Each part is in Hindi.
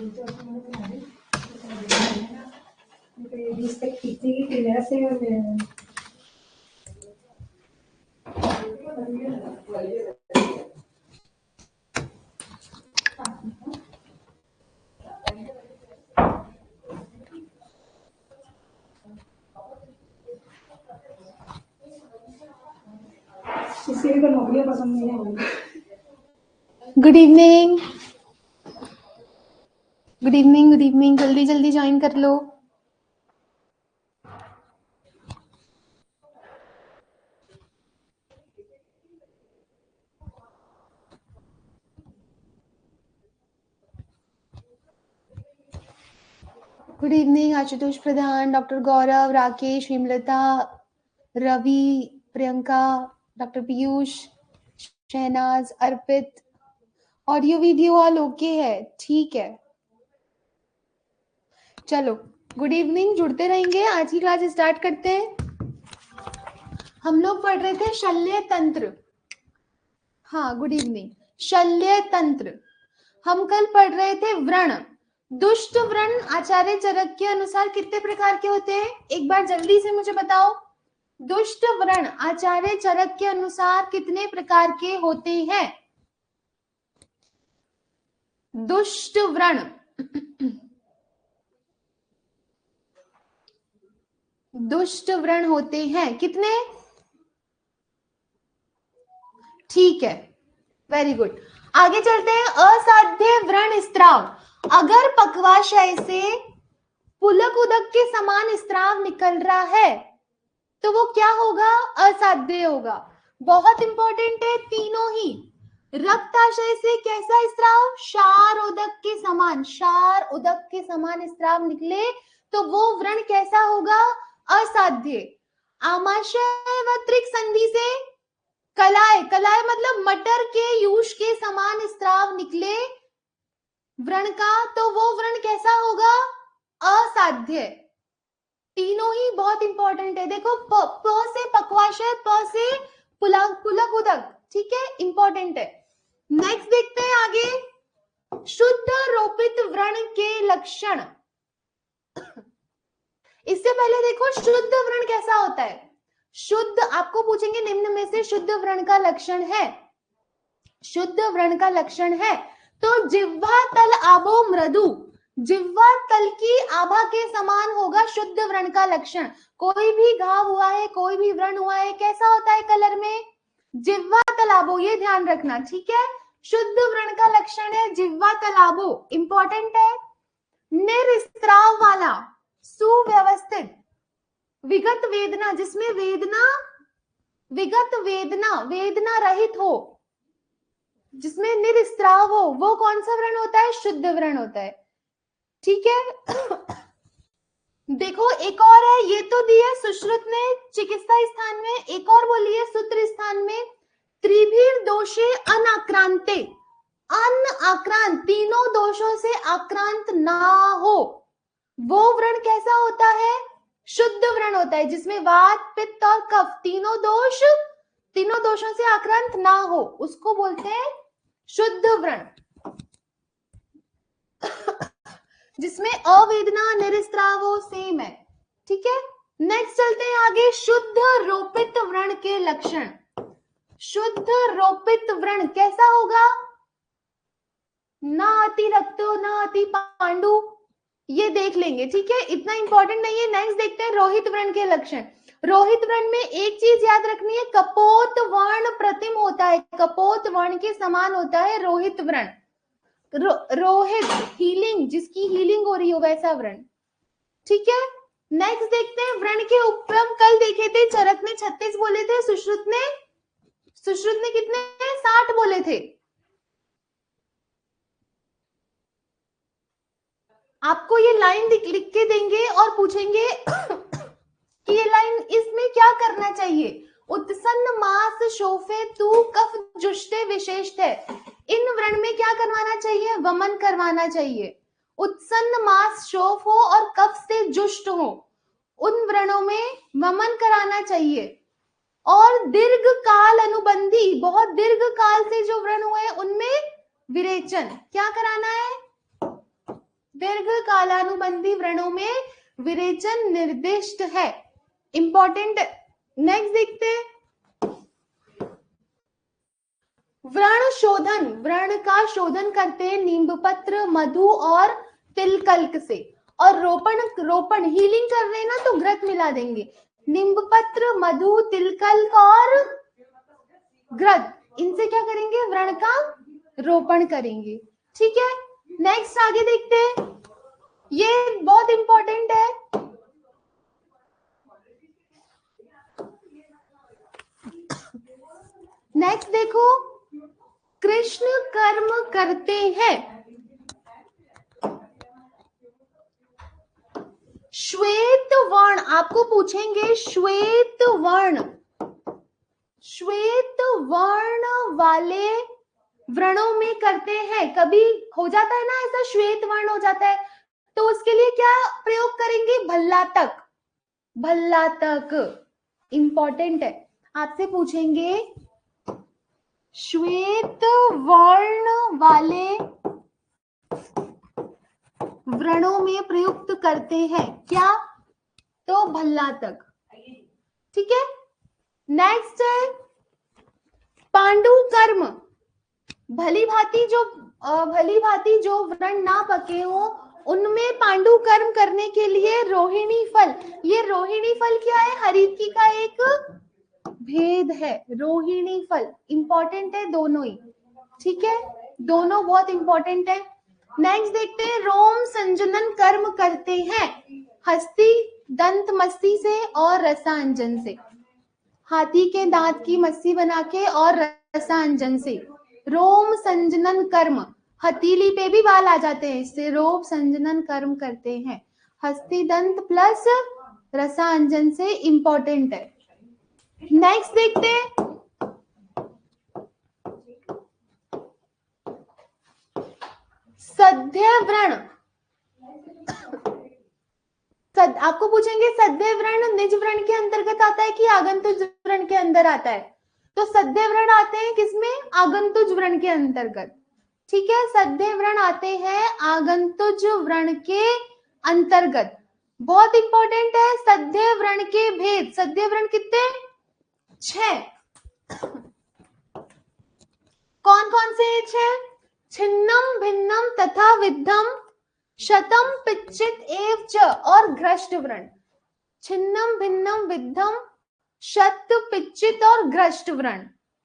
Good evening, good evening, good evening. जल्दी जल्दी ज्वाइन कर लो। गुड इवनिंग आशुतोष प्रधान, डॉक्टर गौरव, राकेश, हेमलता, रवि, प्रियंका, डॉक्टर पीयूष, शहनाज, अर्पित। ऑडियो वीडियो ऑल ओके है? ठीक है, चलो गुड इवनिंग। जुड़ते रहेंगे। आज की क्लास स्टार्ट करते हैं। हम लोग पढ़ रहे थे शल्य तंत्र। हाँ, गुड इवनिंग। शल्य तंत्र हम कल पढ़ रहे थे। व्रण, दुष्ट व्रण आचार्य चरक के अनुसार कितने प्रकार के होते हैं? एक बार जल्दी से मुझे बताओ। दुष्ट व्रण आचार्य चरक के अनुसार कितने प्रकार के होते हैं? दुष्ट व्रण दुष्ट व्रण होते हैं कितने? ठीक है, वेरी गुड। आगे चलते हैं। असाध्य व्रण स्त्राव, अगर पक्वाशय से पुलक उदक के समान स्त्राव निकल रहा है तो वो क्या होगा? असाध्य होगा। बहुत इंपॉर्टेंट है तीनों ही। रक्ताशय से कैसा स्त्राव? क्षार उदक के समान, क्षार उदक के समान स्त्राव निकले तो वो व्रण कैसा होगा? असाध्य। आमाशय व त्रिक संधि से कलाय, कलाय मतलब मटर के यूष के समान स्त्राव निकले व्रण का तो वो व्रण कैसा होगा? असाध्य। तीनों ही बहुत इंपॉर्टेंट है। देखो, प से पक्वाशय, प से पुलक उदक, ठीक है, इंपॉर्टेंट है। नेक्स्ट देखते हैं आगे। शुद्ध रोपित व्रण के लक्षण। इससे पहले देखो शुद्ध व्रण कैसा होता है। शुद्ध, आपको पूछेंगे निम्न में से शुद्ध व्रण का लक्षण है। शुद्ध व्रण का लक्षण है तो जिह्वा तल आभो मृदु, जिह्वा तल की आभा के समान होगा शुद्ध व्रण का लक्षण। कोई भी घाव हुआ है, कोई भी व्रण हुआ है, कैसा होता है कलर में? जिह्वा तलाबो, ये ध्यान रखना, ठीक है। शुद्ध व्रण का लक्षण है जिह्वा तलाबो, इंपॉर्टेंट है। निरस्त्राव वाला, सुव्यवस्थित, विगत वेदना, जिसमें वेदना, विगत वेदना, वेदना रहित हो, जिसमें निरस्त्राव हो, वो कौन सा व्रण होता है? शुद्ध व्रण होता है, ठीक है। देखो एक और है, ये तो दी है सुश्रुत ने चिकित्सा स्थान में, एक और बोली है सूत्र स्थान में। त्रिभीर दोषे अनाक्रांते, अनाक्रांत, तीनों दोषों से आक्रांत ना हो, वो व्रण कैसा होता है? शुद्ध व्रण होता है, जिसमें वात, पित्त और कफ तीनों दोषों से आक्रांत ना हो, उसको बोलते हैं शुद्ध व्रण। जिसमें अवेदना, निरस्त्राव हो, सेम है, ठीक है। नेक्स्ट चलते हैं आगे। शुद्ध रोपित व्रण के लक्षण। शुद्ध रोपित व्रण कैसा होगा? ना अति रक्तो, ना अति पांडु, ये देख लेंगे, ठीक है, इतना इंपॉर्टेंट नहीं है। नेक्स्ट देखते हैं रोहित व्रण के लक्षण। रोहित व्रण में एक चीज याद रखनी है, कपोत वर्ण प्रतिम होता है, कपोत वर्ण के समान होता है रोहित व्रण। रोहित, हीलिंग, जिसकी हीलिंग हो रही हो, वैसा व्रण, ठीक है। नेक्स्ट देखते हैं व्रण के उपक्रम। कल देखे थे चरक ने 36 बोले थे, सुश्रुत ने कितने? 60 बोले थे। आपको ये लाइन लिख के देंगे और पूछेंगे कि ये लाइन, इसमें क्या करना चाहिए? उत्सन्न मास शोफे तू कफ जुष्टे विशेष है, इन व्रण में क्या करवाना चाहिए? वमन करवाना चाहिए। उत्सन्न मास शोफ हो और कफ से जुष्ट हो, उन व्रणों में वमन कराना चाहिए। और दीर्घ काल अनुबंधी, बहुत दीर्घ काल से जो व्रण हुए उनमें विरेचन क्या कराना है? दीर्घ कालानुबंधी व्रणों में विरेचन निर्दिष्ट है। इंपॉर्टेंट। नेक्स्ट देखते हैं, व्रण शोधन, व्रण का शोधन करते हैं नींबपत्र, मधु और तिलकल्क से। और रोपण हीलिंग कर रहे हैं ना, तो घृत मिला देंगे। नींबपत्र, मधु, तिलकल्क और घृत, इनसे क्या करेंगे, व्रण का रोपण करेंगे। ठीक है, नेक्स्ट आगे देखते हैं, ये बहुत इंपॉर्टेंट है। नेक्स्ट देखो, कृष्ण कर्म करते हैं। श्वेत वर्ण, आपको पूछेंगे श्वेत वर्ण, श्वेत वर्ण वाले व्रणों में करते हैं। कभी हो जाता है ना ऐसा, श्वेत वर्ण हो जाता है, तो उसके लिए क्या प्रयोग करेंगे, भल्लातक। भल्लातक इंपॉर्टेंट है, आपसे पूछेंगे श्वेत वर्ण वाले व्रणों में प्रयुक्त करते हैं क्या, तो भल्लातक। ठीक है, नेक्स्ट है पांडु कर्म। भली भांति जो व्रण ना पके हो उनमें पांडु कर्म करने के लिए रोहिणी फल, ये रोहिणी फल क्या है, हरितकी का एक भेद है। रोहिणी फल इंपॉर्टेंट है दोनों ही। ठीक है, दोनों बहुत इंपॉर्टेंट है। नेक्स्ट देखते हैं, रोम संजनन कर्म करते हैं हस्ती दंत मस्ती से और रसांजन से। हाथी के दांत की मस्सी बना के और रसांजन से रोम संजनन कर्म, हथेली पे भी बाल आ जाते हैं, इससे रोम संजनन कर्म करते हैं। हस्ती दंत प्लस रसांजन से इंपॉर्टेंट है। नेक्स्ट देखते हैं, सद्य व्रण। आपको पूछेंगे सद्य व्रण निज व्रण के अंतर्गत आता है कि आगंतुज व्रण के अंदर आता है, तो सद्य व्रण आते हैं किसमें, आगंतुज व्रण के अंतर्गत। ठीक है, सद्य व्रण आते हैं आगंतुज व्रण के अंतर्गत। बहुत इंपॉर्टेंट है, सद्य व्रण के भेद। सद्य व्रण कितने, 6। कौन कौन से 6, छिन्नम भिन्नम तथा विद्धम, शतम पिच्चित एव च और घ्रष्ट व्रण। छिन्नम भिन्नम विद्धम, शत पिच्चित और घ्रष्ट व्रण।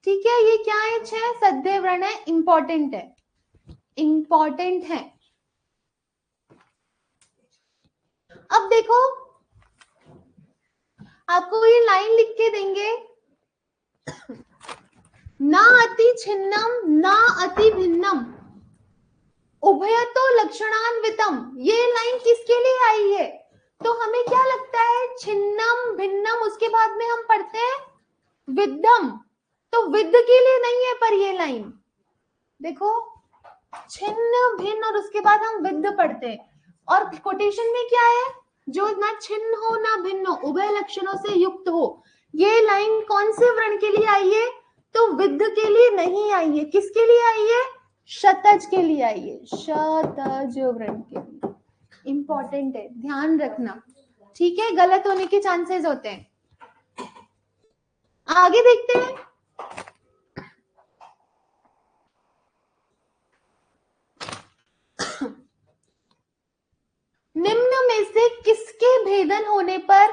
ठीक है, ये क्या है, 6 सद्य व्रण है, इंपॉर्टेंट है, इंपॉर्टेंट है। अब देखो, आपको ये लाइन लिख के देंगे, ना अति छिन्नम ना अति भिन्नम उभयतो लक्षणान्वितम। ये लाइन किसके लिए आई है, तो हमें क्या लगता है, छिन्नम भिन्नम, उसके बाद में हम पढ़ते हैं विद्धम, तो विद्ध के लिए नहीं है, पर ये लाइन देखो, छिन्न भिन्न और उसके बाद हम विद्ध पढ़ते हैं। और कोटेशन में क्या है, जो ना छिन्न हो ना भिन्न हो, उभय लक्षणों से युक्त हो। ये लाइन कौन से व्रण के लिए आई है, तो विद्ध के लिए नहीं आई है, किसके लिए आई है, शतज के लिए आई है, शतज व्रण के लिए। इंपॉर्टेंट है, ध्यान रखना। ठीक है, गलत होने के चांसेस होते हैं। आगे देखते हैं, निम्न में से किसके भेदन होने पर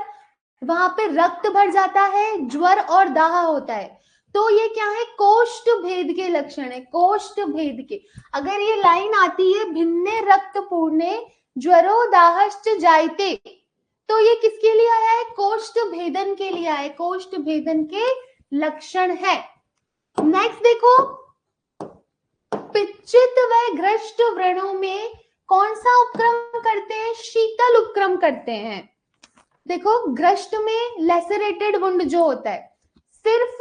वहां पे रक्त भर जाता है, ज्वर और दाह होता है, तो ये क्या है, कोष्ठ भेद के लक्षण है। कोष्ठ भेद के, अगर ये लाइन आती है भिन्ने रक्त पूर्णे ज्वरो दाहश्च जायते, तो ये किसके लिए आया है, कोष्ठ भेदन के लिए आया है, कोष्ठ भेदन के लक्षण है। नेक्स्ट देखो, पिच्चित व घ्रष्ट व्रणों में कौन सा उपक्रम करते हैं, शीतल उपक्रम करते हैं। देखो, घ्रष्ट में लेसरेटेड वुंड जो होता है, सिर्फ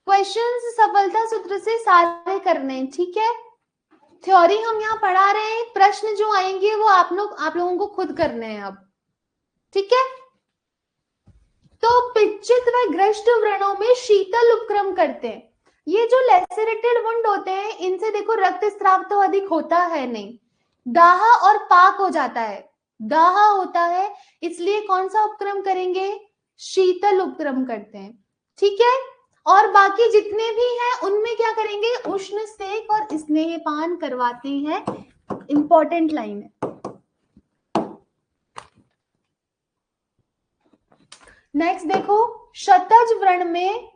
क्वेश्चंस सफलता सूत्र से सारे करने हैं। ठीक है, थ्योरी हम यहाँ पढ़ा रहे हैं, प्रश्न जो आएंगे वो आप लोगों को खुद करने हैं अब। ठीक है, तो पिच्चित व घ्रष्ट व्रणों में शीतल उपक्रम करते हैं। ये जो लेसेरेटेड वुंड होते हैं इनसे देखो रक्तस्राव तो अधिक होता है नहीं, दाहा और पाक हो जाता है, दाहा होता है, इसलिए कौन सा उपक्रम करेंगे, शीतल उपक्रम करते हैं, ठीक है। और बाकी जितने भी हैं उनमें क्या करेंगे, उष्ण सेक और स्नेहपान करवाते हैं, इंपॉर्टेंट लाइन है। नेक्स्ट देखो, शतज व्रण में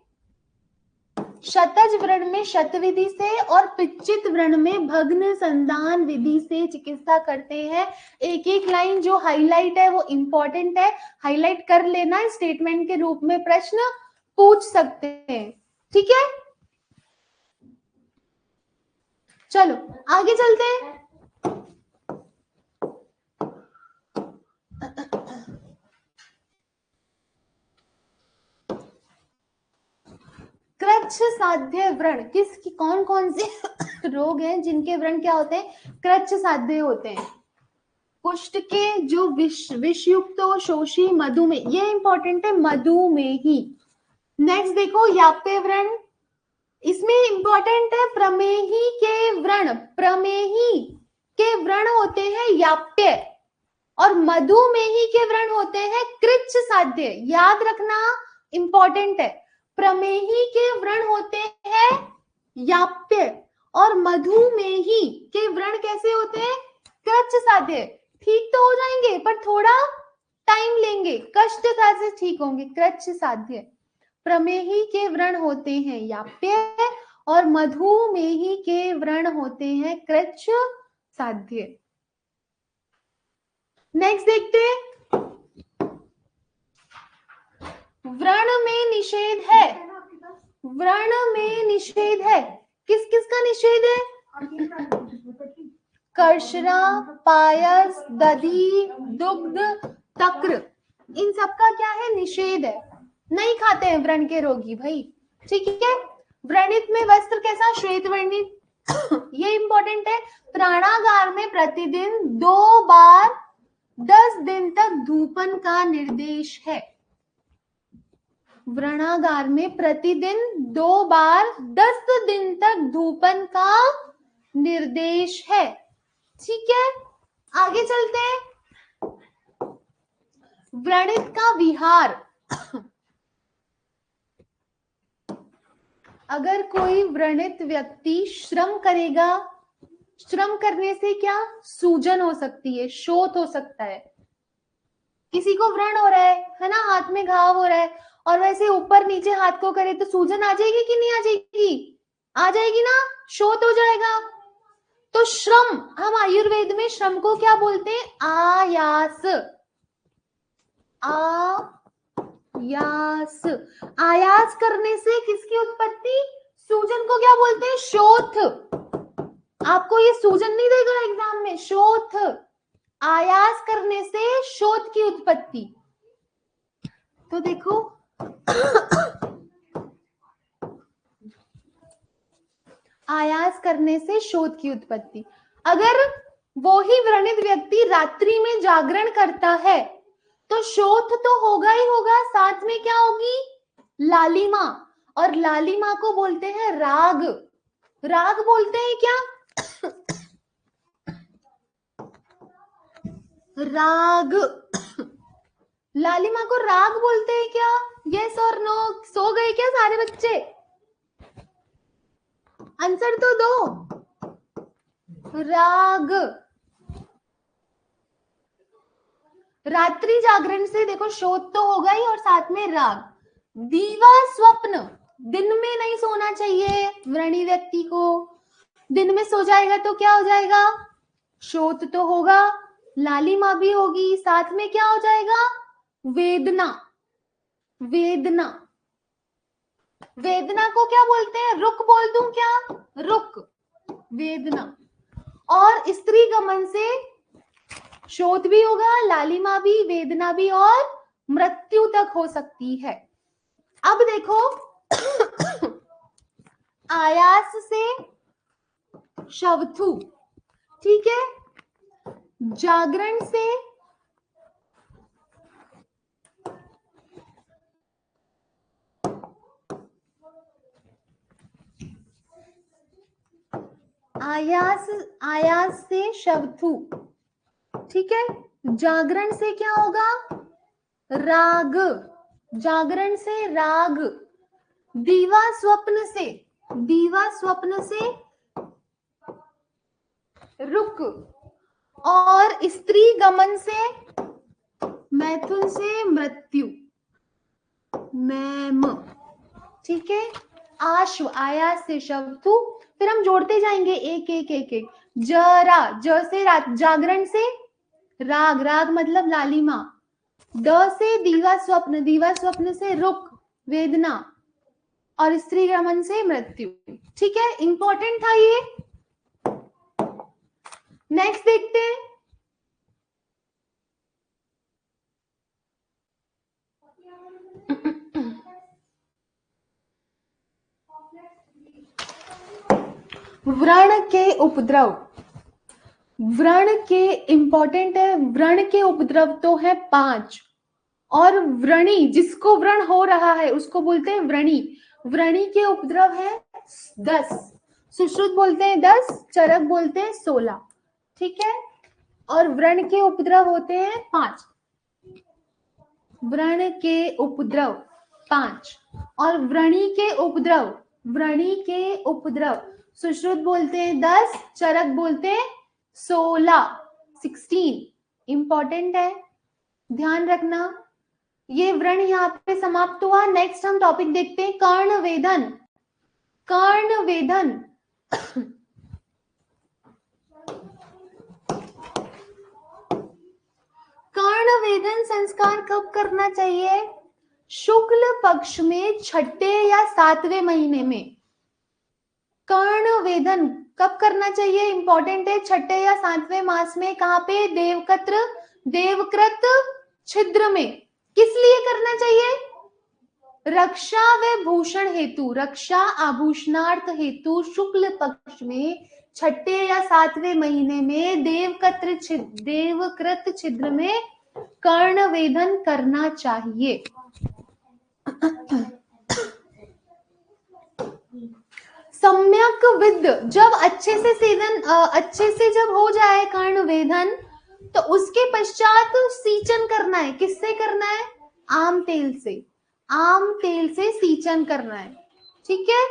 शत विधि से और पिच्चित व्रण में भग्न संधान विधि से चिकित्सा करते हैं। एक एक लाइन जो हाईलाइट है वो इंपॉर्टेंट है, हाईलाइट कर लेना, स्टेटमेंट के रूप में प्रश्न पूछ सकते हैं, ठीक है। चलो आगे चलते हैं। कृच्छ साध्य व्रण, किसकी कौन कौन से रोग हैं जिनके व्रण क्या होते हैं, कृच्छ साध्य होते हैं। कुष्ठ के जो विषयुक्त शोषी मधुमेह, ये इंपॉर्टेंट है, मधुमेही। नेक्स्ट देखो याप्य व्रण, इसमें इंपॉर्टेंट है प्रमेही के व्रण, प्रमेही के व्रण होते हैं याप्य और मधुमेही के व्रण होते हैं कृच्छ साध्य, याद रखना इंपॉर्टेंट है। प्रमेही के व्रण होते हैं याप्य और मधुमेही के व्रण कैसे होते हैं, कृच्छ साध्य। ठीक तो हो जाएंगे पर थोड़ा टाइम लेंगे, कष्ट से ठीक होंगे। कृच्छ साध्य, प्रमेही के व्रण होते हैं याप्य और मधुमेही के व्रण होते हैं कृच्छ साध्य। नेक्स्ट देखते हैं, व्रण में निषेध है, व्रण में निषेध है, किस किस का निषेध है, कर्षरा, पायस, दधी, दुग्ध, तक्र, इन सबका क्या है, निषेध है, नहीं खाते हैं व्रण के रोगी भाई, ठीक है। व्रणित में वस्त्र कैसा, श्वेत वर्णित ये इंपॉर्टेंट है। प्राणागार में प्रतिदिन 2 बार 10 दिन तक धूपन का निर्देश है, व्रणागार में प्रतिदिन 2 बार 10 दिन तक धूपन का निर्देश है, ठीक है। आगे चलते हैं, व्रणित का विहार, अगर कोई व्रणित व्यक्ति श्रम करेगा, श्रम करने से क्या सूजन हो सकती है, शोथ हो सकता है, किसी को व्रण हो रहा है ना, हाथ में घाव हो रहा है और वैसे ऊपर नीचे हाथ को करे तो सूजन आ जाएगी कि नहीं आ जाएगी, आ जाएगी ना, शोथ हो जाएगा। तो श्रम, हम आयुर्वेद में श्रम को क्या बोलते हैं, आयास, आयास, आयास करने से किसकी उत्पत्ति, सूजन को क्या बोलते हैं, शोथ। आपको ये सूजन नहीं देगा एग्जाम में, शोथ, आयास करने से शोथ की उत्पत्ति। तो देखो आयास करने से शोथ की उत्पत्ति। अगर वो ही व्रणित व्यक्ति रात्रि में जागरण करता है तो शोथ तो होगा ही होगा, साथ में क्या होगी, लालिमा, और लालिमा को बोलते हैं राग, राग बोलते हैं क्या, राग, लालिमा को राग बोलते हैं क्या, यस और नो, सो गए क्या सारे बच्चे, आंसर तो दो, राग। रात्रि जागरण से देखो शोध तो होगा ही और साथ में राग। दीवा स्वप्न, दिन में नहीं सोना चाहिए व्रणी व्यक्ति को, दिन में सो जाएगा तो क्या हो जाएगा, शोथ तो होगा, लालिमा भी होगी, साथ में क्या हो जाएगा, वेदना, वेदना, वेदना को क्या बोलते हैं, रुक बोल दूं क्या, रुक, वेदना। और स्त्री गमन से शोथ भी होगा, लालिमा भी, वेदना भी और मृत्यु तक हो सकती है। अब देखो आयास से शवथु, ठीक है, जागरण से आयास, आयास से शवथु, ठीक है। जागरण से क्या होगा, राग, जागरण से राग। दीवा स्वप्न से, दीवा स्वप्न से रुक, और स्त्री गमन से, मैथुन से मृत्यु, मैम, ठीक है। आश्व, आयास से शवथु, फिर हम जोड़ते जाएंगे एक एक एक एक। जरा, ज से रात, जागरण से राग, राग मतलब लालिमा। द से दीवा स्वप्न, दीवा स्वप्न से रुक, वेदना, और स्त्री गमन से मृत्यु, ठीक है। इंपॉर्टेंट था ये। नेक्स्ट देखते हैं। व्रण के उपद्रव, व्रण के इंपॉर्टेंट है, व्रण के उपद्रव तो है 5, और व्रणी, जिसको व्रण हो रहा है उसको बोलते हैं व्रणी। व्रणी के उपद्रव है 10, सुश्रुत बोलते हैं 10, चरक बोलते हैं 16, ठीक है। और व्रण के उपद्रव होते हैं 5, व्रण के उपद्रव 5, और व्रणी के उपद्रव, व्रणी के उपद्रव सुश्रुत बोलते हैं 10, चरक बोलते हैं 16, 16। इंपॉर्टेंट है, ध्यान रखना। ये व्रण यहाँ पे समाप्त हुआ। नेक्स्ट हम टॉपिक देखते हैं, कर्ण वेदन। कर्ण वेदन, कर्ण वेदन संस्कार कब करना चाहिए, शुक्ल पक्ष में 6ठे या 7वें महीने में। कर्ण वेदन कब करना चाहिए, इंपॉर्टेंट है, 6ठे या 7वें मास में। कहाँ पे, देवकत्र, देवकृत छिद्र में। किस लिए करना चाहिए, रक्षा व भूषण हेतु, रक्षा आभूषणार्थ हेतु शुक्ल पक्ष में 6ठे या 7वें महीने में देवकृत छिद्र में कर्ण वेदन करना चाहिए। सम्यक विद, जब अच्छे से सेवन, अच्छे से जब हो जाए कर्ण वेदन, तो उसके पश्चात सींचन करना है। किससे करना है, आम तेल से, आम तेल से सींचन करना है, ठीक है।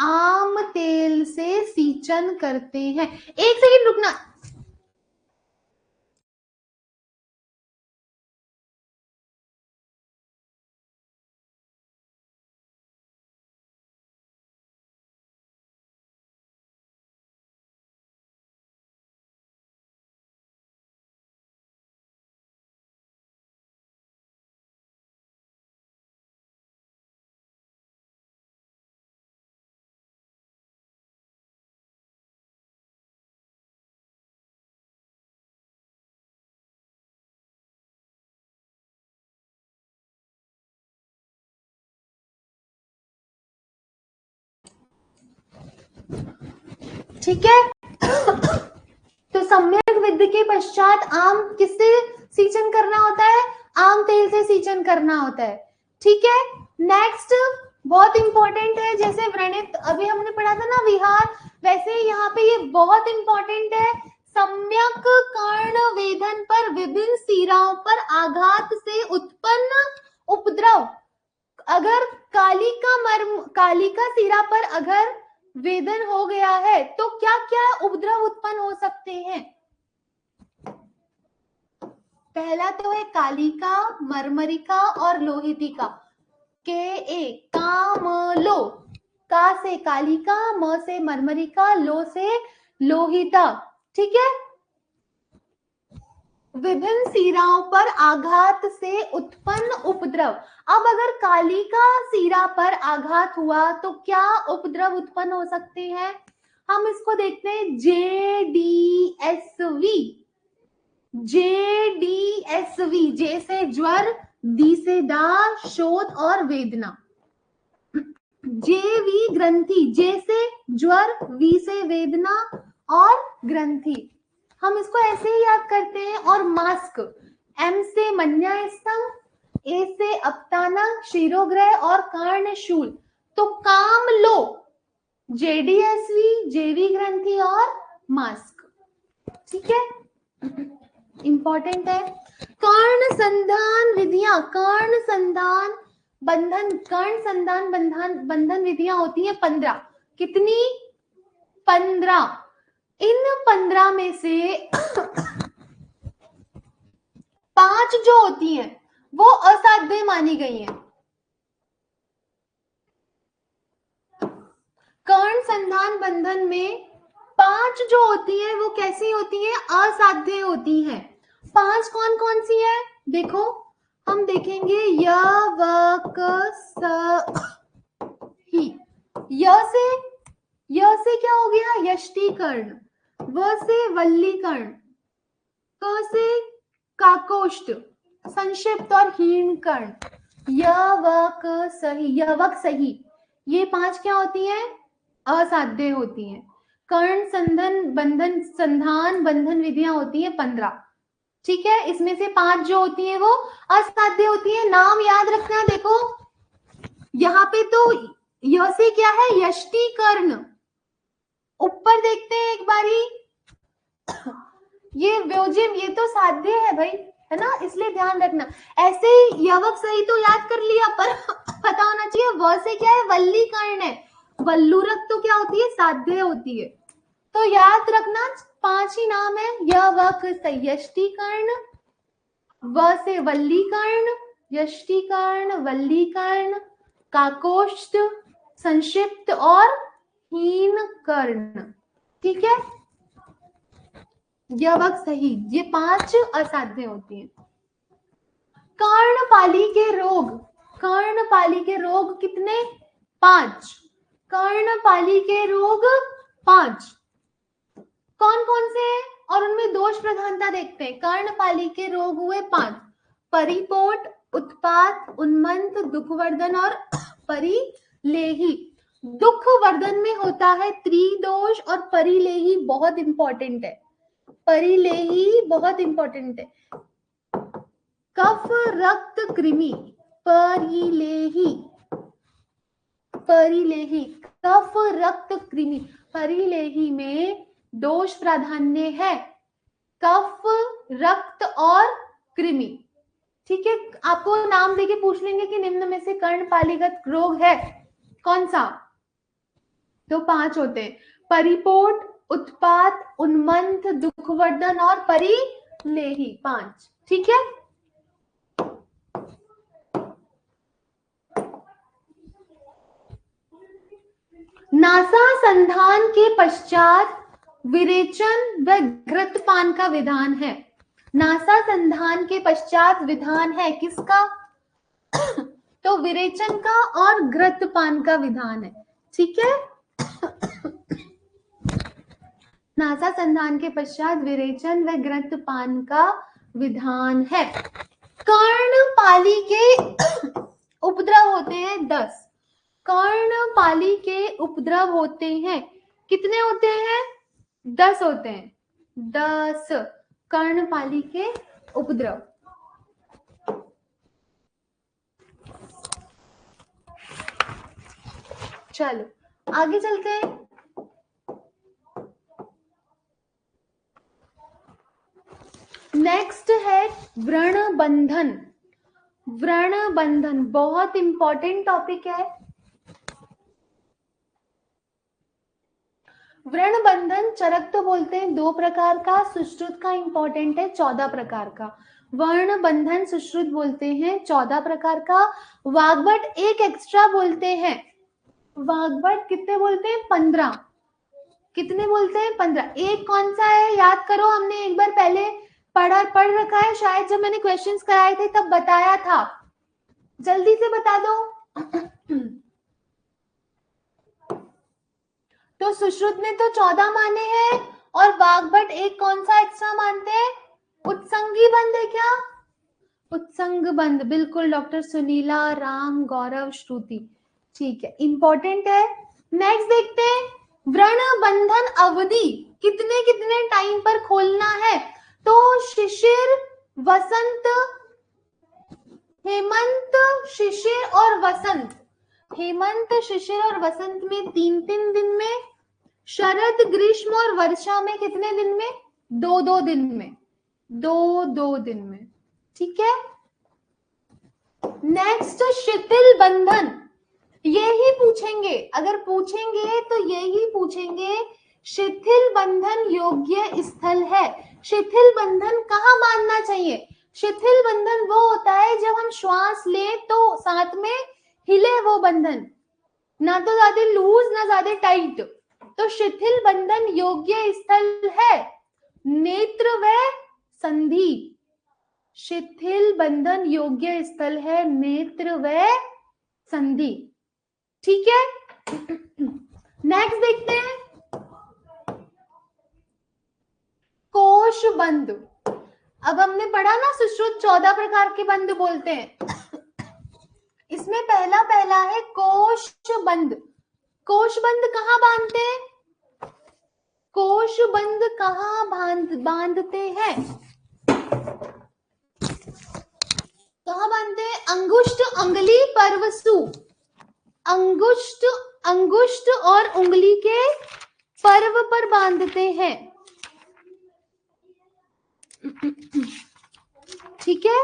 आम तेल से सींचन करते हैं। एक सेकंड रुकना, ठीक है। तो सम्यक विधि के पश्चात आम किससे सींचन करना होता है, आम तेल से सींचन करना होता है, ठीक है। नेक्स्ट बहुत इंपॉर्टेंट है, जैसे व्रणित अभी हमने पढ़ा था ना विहार, वैसे यहाँ पे ये बहुत इंपॉर्टेंट है। सम्यक कर्ण वेदन पर विभिन्न सिराओं पर आघात से उत्पन्न उपद्रव, अगर कालिका सिरा पर अगर वेदन हो गया है तो क्या क्या उपद्रव उत्पन्न हो सकते हैं। पहला तो है कालिका, मरमरिका और लोहितिका। के ए, काम लो, का से कालिका, म से मरमरिका, लो से लोहिता, ठीक है। विभिन्न सिराओं पर आघात से उत्पन्न उपद्रव। अब अगर कालिका सिरा पर आघात हुआ तो क्या उपद्रव उत्पन्न हो सकते हैं, हम इसको देखते हैं। JDSV, JDSV, जे से ज्वर, दी से दा, शोथ और वेदना। JV ग्रंथि, जे से ज्वर, वी से वेदना और ग्रंथि, हम इसको ऐसे ही याद करते हैं। और मास्क, M से मन्यास्तम, A से अपताना, शिरोग्रह और कर्णशूल। तो काम लो, जेडीएसवी, जेवी ग्रंथि और मास्क। ठीक है, इंपॉर्टेंट है। कर्ण संधान विधियां, कर्ण संधान बंधन विधियां होती है 15। कितनी? 15। इन 15 में से 5 जो होती हैं वो असाध्य मानी गई हैं। कर्ण संधान बंधन में 5 जो होती है वो कैसी होती है? असाध्य होती हैं। 5 कौन कौन सी है? देखो, हम देखेंगे य व क स ही। य से क्या हो गया? यष्टिकर्ण। व से वल्लीकर्ण। क से काकोष्ठ, संक्षिप्त और हीनकर्ण। य व क सही, यवक सही। ये 5 क्या होती हैं? असाध्य होती हैं। कर्ण संधान बंधन विधियां होती है 15। ठीक है, इसमें से 5 जो होती है वो असाध्य होती है। नाम याद रखना। देखो यहाँ पे तो यह से क्या है? यष्टिकर्ण। ऊपर देखते हैं एक बारी, ये व्योजिम, ये तो साध्य है भाई, है ना, इसलिए ध्यान रखना। ऐसे ही यवक सही तो याद कर लिया, पर पता होना चाहिए व से क्या है? वल्लीकर्ण है। वल्लूरक तो क्या होती है? साध्य होती है। तो याद रखना 5 ही नाम है। यवक सही, यष्टिकर्ण, व से वल्लीकर्ण, यष्टिकर्ण, वल्लीकर्ण, काकोष्ठ, संक्षिप्त और हीनकर्ण। ठीक है, यवक सही, ये 5 असाध्य होती हैं। कर्णपाली के रोग, कर्णपाली के रोग कितने? 5। कर्णपाली के रोग 5 कौन कौन से हैं और उनमें दोष प्रधानता देखते हैं। कर्णपाली के रोग हुए 5: परिपोट, उत्पात, उन्मत्त, दुखवर्धन और परिलेही। दुखवर्धन में होता है त्रिदोष और परिलेही बहुत इंपॉर्टेंट है। परिलेही बहुत इंपॉर्टेंट है। कफ रक्त कृमि, परिलेही, परिलेही, कफ रक्त कृमि। परिलेही में दोष प्राधान्य है कफ, रक्त और कृमि। ठीक है, आपको नाम देके पूछ लेंगे कि निम्न में से कर्णपालीगत रोग है कौन सा, तो 5 होते हैं: परिपोट, उत्पात, उन्मत्त, दुखवर्धन और परिलेही। 5। ठीक है, नासा संधान के पश्चात विरेचन व घृतपान का विधान है। नासा संधान के पश्चात विधान है किसका? तो विरेचन का और घृतपान का विधान है। ठीक है, नासा संधान के पश्चात विरेचन व घृतपान का विधान है। कर्णपाली के उपद्रव होते हैं 10। कर्णपाली के उपद्रव होते हैं, कितने होते हैं? 10 होते हैं। 10 कर्णपाली के उपद्रव। चलो आगे चलते हैं। नेक्स्ट है व्रण बंधन। व्रण बंधन बहुत इंपॉर्टेंट टॉपिक है। व्रण बंधन चरक तो बोलते हैं 2 प्रकार का, सुश्रुत का इंपॉर्टेंट है 14 प्रकार का। वर्ण बंधन सुश्रुत बोलते हैं 14 प्रकार का। वाग्भट एक एक्स्ट्रा बोलते हैं। वाग्भट कितने बोलते हैं? 15। कितने बोलते हैं? 15। एक कौन सा है याद करो, हमने एक बार पहले पढ़ रखा है शायद, जब मैंने क्वेश्चंस कराए थे तब बताया था। जल्दी से बता दो। तो सुश्रुत ने तो 14 माने हैं और वाग्भट एक कौन सा एक्स्ट्रा मानते हैं? उत्संगी बंध है क्या? उत्संग बंध, बिल्कुल डॉक्टर सुनीला, राम, गौरव, श्रुति। ठीक है, इंपॉर्टेंट है। नेक्स्ट देखते हैं, व्रण बंधन अवधि कितने कितने टाइम पर खोलना है? तो शिशिर, वसंत, हेमंत, शिशिर और वसंत, हेमंत, शिशिर और वसंत में 3-3 दिन में, शरद, ग्रीष्म और वर्षा में कितने दिन में? 2-2 दिन में, 2-2 दिन में। ठीक है। नेक्स्ट शिथिल बंधन, यही पूछेंगे, अगर पूछेंगे तो यही पूछेंगे, शिथिल बंधन योग्य स्थल है। शिथिल बंधन कहाँ बांधना चाहिए? शिथिल बंधन वो होता है जब हम श्वास लें तो साथ में हिले वो बंधन, ना तो ज्यादा लूज ना ज्यादा टाइट। तो शिथिल बंधन योग्य स्थल है नेत्र व संधि। शिथिल बंधन योग्य स्थल है नेत्र व संधि। ठीक है। नेक्स्ट देखते हैं कोश बंध। अब हमने पढ़ा ना सुश्रुत 14 प्रकार के बंध बोलते हैं, इसमें पहला है कोश बंध। कोश बंध कहाँ बांधते हैं? कोश बंध कहाँ बांधते हैं? कहाँ बांधते हैं? अंगुष्ठ, अंगुली, पर्वसु। अंगुष्ठ और उंगली के पर्व पर बांधते हैं। ठीक है।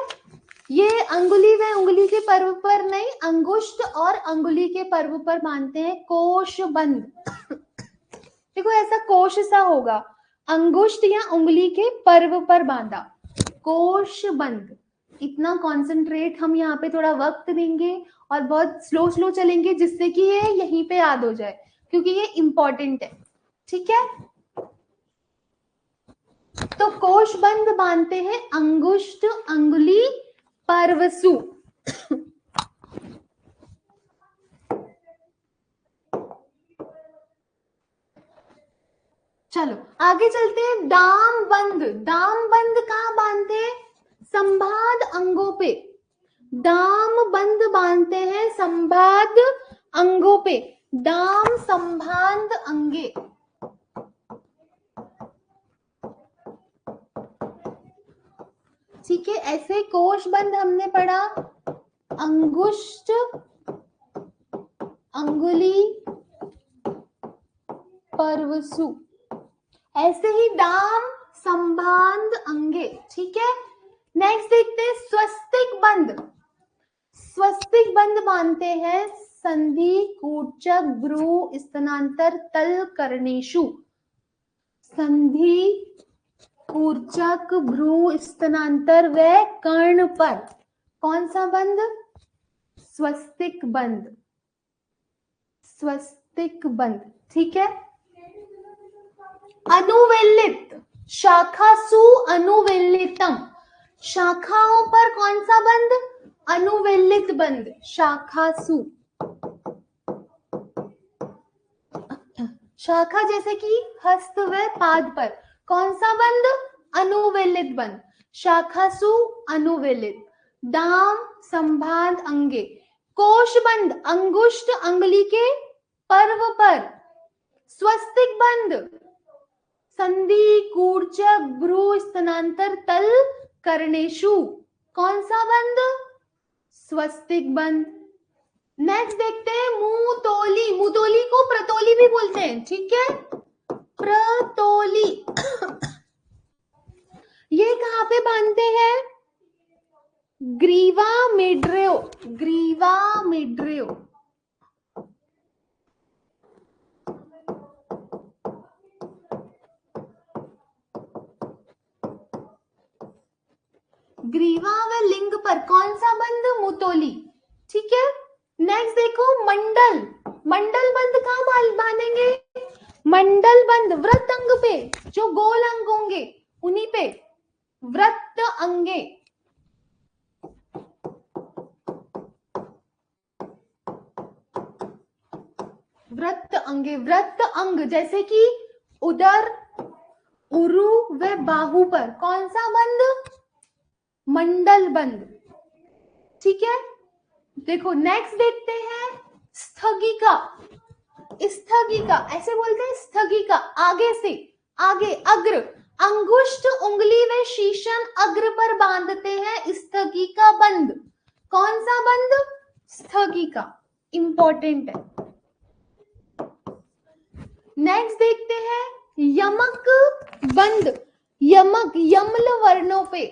ये अंगुली व उंगली के पर्व पर नहीं, अंगुष्ठ और अंगुली के पर्व पर बांधते हैं कोश बंध। देखो ऐसा कोश सा होगा, अंगुष्ठ या उंगली के पर्व पर बांधा, कोश बंध। इतना कॉन्सेंट्रेट हम यहाँ पे थोड़ा वक्त देंगे और बहुत स्लो चलेंगे जिससे कि ये यहीं पे याद हो जाए, क्योंकि ये इंपॉर्टेंट है। ठीक है। तो कोश बंध बांधते हैं अंगुष्ठ, अंगुली, पर्वसु। चलो आगे चलते हैं दाम बंध। दाम बंध कहाँ बांधते हैं? संवाद अंगों पे। दाम बंध बांधते हैं संवाद अंगों पे। दाम संवाद अंगे। ठीक है। ऐसे कोश बंध हमने पढ़ा अंगुष्ठ, अंगुली, पर्वसु। ऐसे ही दाम, संबांध, अंगे। ठीक है। नेक्स्ट देखते हैं स्वस्तिक बंध। स्वस्तिक बंध बांधते हैं संधि, कूर्चक, भ्रू, स्तनांतर, तल, कर्णेशु। संधि, कूर्चक, भ्रू, स्तनांतर व कर्ण पर। कौन सा बंध? स्वस्तिक बंध। स्वस्तिक बंध। ठीक है। अनुवेलित, शाखासु अनुवेलितम। शाखाओं पर कौन सा बंध? अनुवेलित बंध, शाखासु। शाखा जैसे कि हस्त व पाद पर, कौन सा बंध? अनुवेलित बंध, शाखासु अनुवेलित। दाम, संभांध, अंगे। कोश बंध अंगुष्ठ, अंगुली के पर्व पर। स्वस्तिक बंध संधि, कूर्चक, भ्रू, स्तनांतर, तल, कर्णेशु। कौन सा बंध? स्वस्तिक बंध। नेक्स्ट देखते हैं मुतोली। मुतोली को प्रतोली भी बोलते हैं। ठीक है। प्रतोली ये कहाँ पे बांधते हैं? ग्रीवा मेड्रेओ। ग्रीवा मेड्रेओ। ग्रीवा व लिंग पर कौन सा बंध? मुतोली। ठीक है। नेक्स्ट देखो मंडल। मंडल बंध कहाँ बांधेंगे? मंडल बंध व्रत अंग पे, जो गोल अंग होंगे उन्हीं पे, व्रत अंगे। व्रत अंगे, व्रत अंग जैसे कि उदर, उरु व बाहु पर। कौन सा बंध? मंडल बंध। ठीक है। देखो नेक्स्ट देखते हैं स्थगिका। स्थगिका ऐसे बोलते हैं, स्थगिका आगे से, आगे, अग्र। अंगुष्ठ, उंगली व शीशन अग्र पर बांधते हैं स्थगिका बंध। कौन सा बंध? स्थगिका। इंपॉर्टेंट है। नेक्स्ट देखते हैं यमक बंद। यमक यम्ल वर्णों पे,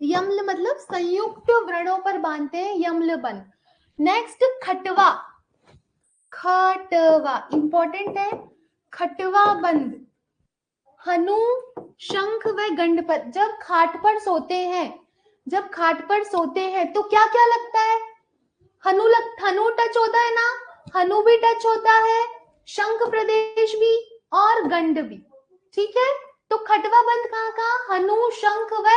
यम्ल मतलब संयुक्त व्रणों पर बांधते हैं, यम्ल बंद। नेक्स्ट खटवा, खटवा इंपॉर्टेंट है, खटवा बंद। हनु शंख व गंड पर, जब खाट पर सोते हैं, जब खाट पर सोते हैं तो क्या क्या लगता है? हनु टच होता है ना, हनु भी टच होता है, शंख प्रदेश भी और गंड भी, ठीक है। तो खटवा बंद कहाँ कहाँ? हनु शंख व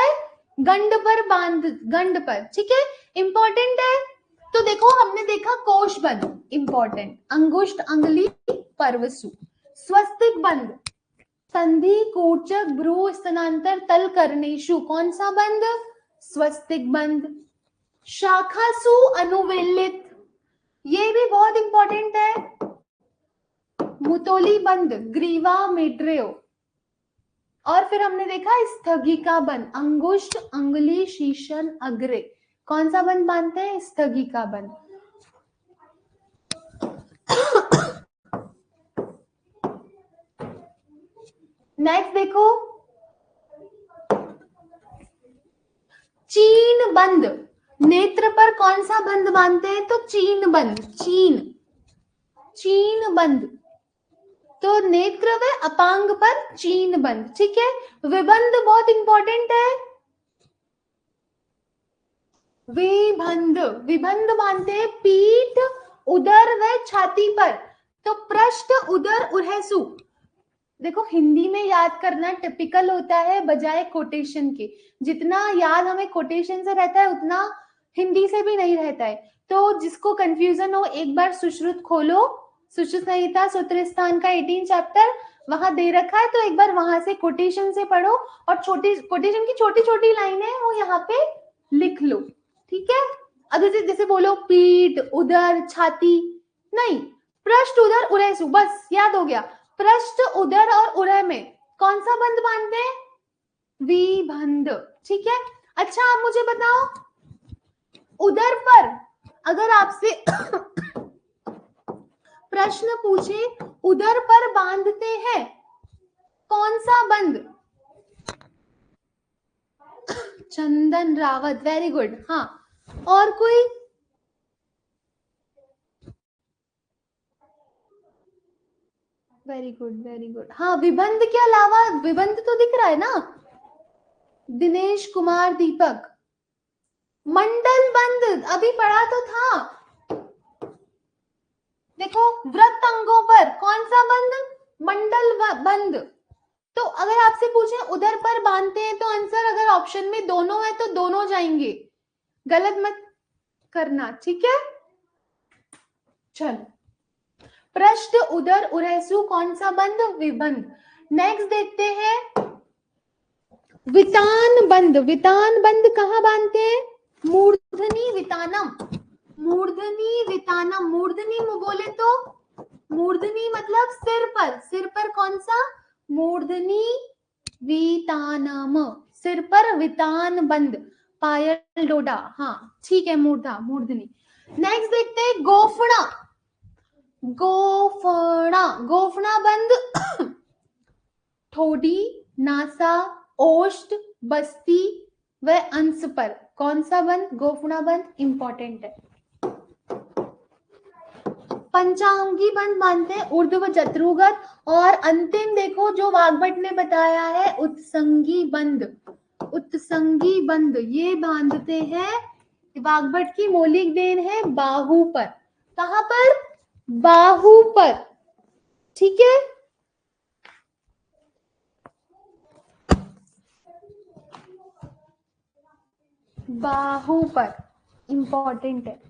गंड पर बांध, गंड पर, ठीक है, इंपॉर्टेंट है। तो देखो हमने देखा कोश बंद इंपॉर्टेंट, अंगुष्ठ अंगुली परवसु। स्वस्तिक बंद, संधि कूचक भ्रू स्थानांतर तल करनेशु, कौन सा बंद? स्वस्तिक बंद। शाखासु अनुवेलित, ये भी बहुत इंपॉर्टेंट है, मुतोली बंद, ग्रीवा मेड्रेयो। और फिर हमने देखा स्थगिका बंद, अंगुष्ठ अंगुली शीर्षन अग्रे, कौन सा बंद बांधते हैं? स्थगिका बंद। नेक्स्ट देखो चीन बंद, नेत्र पर कौन सा बंद बांधते हैं? तो चीन बंद, चीन, चीन बंद। तो नेत्र व अपांग पर चीन बंद, ठीक है। विबंध बहुत इंपॉर्टेंट है, विबंध, विबंध बांधते हैं पीठ उदर व छाती पर। तो पृष्ठ उदर उरहसु, देखो हिंदी में याद करना टिपिकल होता है बजाय कोटेशन के, जितना याद हमें कोटेशन से रहता है उतना हिंदी से भी नहीं रहता है। तो जिसको कंफ्यूजन हो एक बार सुश्रुत खोलो, सुश्रुत संहिता सूत्र स्थान का 18 चैप्टर वहां दे रखा है, तो एक बार वहां से कोटेशन से पढ़ो और छोटी कोटेशन की छोटी छोटी लाइनें वो यहाँ पे लिख लो, ठीक है। अब जैसे बोलो पीठ उदर छाती, नहीं, पृष्ठ उदर उरहसु, बस याद हो गया। पृष्ठ उदर और उरह में कौन सा बंद बांधते हैं? विबंध, ठीक है। अच्छा आप मुझे बताओ उदर पर अगर आपसे प्रश्न पूछे उदर पर बांधते हैं कौन सा बंद? चंदन रावत, वेरी गुड। हाँ, और कोई? Very good very good. हाँ, विबंध के अलावा, विबंध तो दिख रहा है ना, दिनेश कुमार दीपक। मंडल बंद अभी पढ़ा तो था, देखो व्रत अंगों पर कौन सा बंद? मंडल बंद। तो अगर आपसे पूछे उधर पर बांधते हैं तो आंसर अगर ऑप्शन में दोनों है तो दोनों जाएंगे, गलत मत करना, ठीक है। चलो पृष्ठ उदर उरहसु कौन सा बंद? विबंध। नेक्स्ट देखते हैं वितान बंद। वितान बंद कहाँ बांधते हैं? मूर्धनी वितानम, मूर्धनी वितानम। मूर्धनी बोले तो मूर्धनी मतलब सिर पर, सिर पर कौन सा? मूर्धनी वितानम, सिर पर वितान बंद, पायल डोडा, हाँ ठीक है, मूर्धा मूर्धनी। नेक्स्ट देखते हैं गोफणा। गोफणा, गोफणा बंद ठोडी नासा ओष्ठ बस्ती व अंश पर, कौन सा बंद? गोफणा बंद इंपॉर्टेंट है। पंचांगी बंद मानते हैं ऊर्ध्व चतुर्गत, और अंतिम देखो जो वाग्भट ने बताया है उत्संगी बंद, उत्संगी बंद ये बांधते हैं, वाग्भट की मौलिक देन है बाहु पर। कहां पर? बाहु पर, ठीक है। बाहु पर इंपॉर्टेंट है।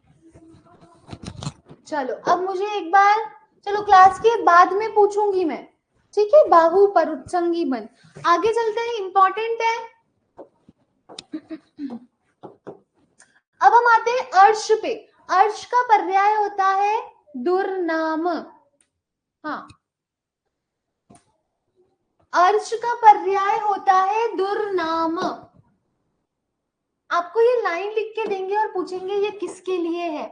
चलो अब मुझे एक बार, चलो क्लास के बाद में पूछूंगी मैं, ठीक है, बाहु पर उत्संगी बंद। आगे चलते हैं, इंपॉर्टेंट है। अब हम आते हैं अर्श पे। अर्श का पर्याय होता है दुर्नाम, हाँ, अर्श का पर्याय होता है दुर्नाम। आपको ये लाइन लिख के देंगे और पूछेंगे ये किसके लिए है,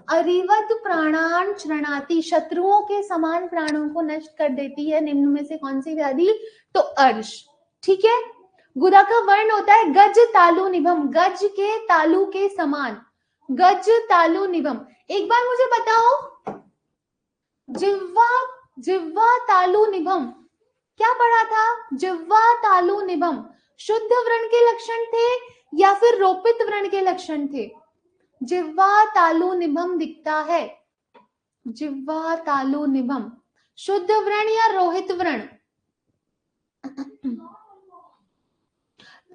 अरिवत प्राणान शरणाति, शत्रुओं के समान प्राणों को नष्ट कर देती है निम्न में से कौन सी व्याधि? तो अर्श। ठीक है। गुदा का वर्ण होता है गज तालु निभम, गज के तालु के समान, गज तालु निभम। एक बार मुझे बताओ, जिह्वा जिह्वा तालु निभम क्या पढ़ा था? जिह्वा तालु निभम शुद्ध व्रण के लक्षण थे या फिर रोपित व्रण के लक्षण थे? जिह्वा तालु निभम दिखता है, जिह्वा तालु निभम शुद्ध व्रण या रोहित व्रण?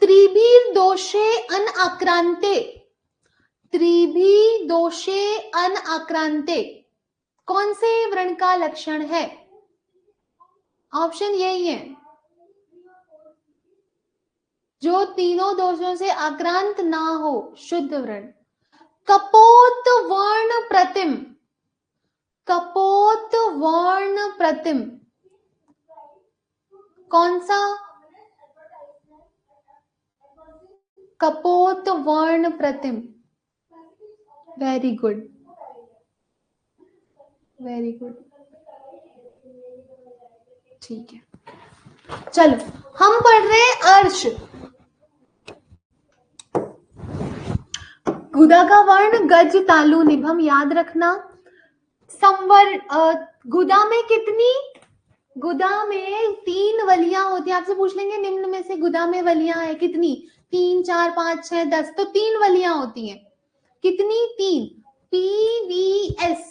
त्रिभीर दोषे अन आक्रांते, त्रिभी दोषे अन आक्रांते कौन से व्रण का लक्षण है? ऑप्शन यही है, जो तीनों दोषों से आक्रांत ना हो, शुद्ध व्रण। कपोत वर्ण प्रतिम, कपोत वर्ण प्रतिम कौन सा? कपोत वर्ण प्रतिम। वेरी गुड, वेरी गुड, ठीक है। चलो हम पढ़ रहे हैं अर्श। गुदा का वर्ण गज तालु निभम याद रखना। संवर गुदा में कितनी? गुदा में 3 वलियां होती है। आपसे पूछ लेंगे निम्न में से गुदा में वलियां है कितनी? 3, 4, 5, 6, 10, तो 3 वलियां होती हैं। कितनी? 3। PVS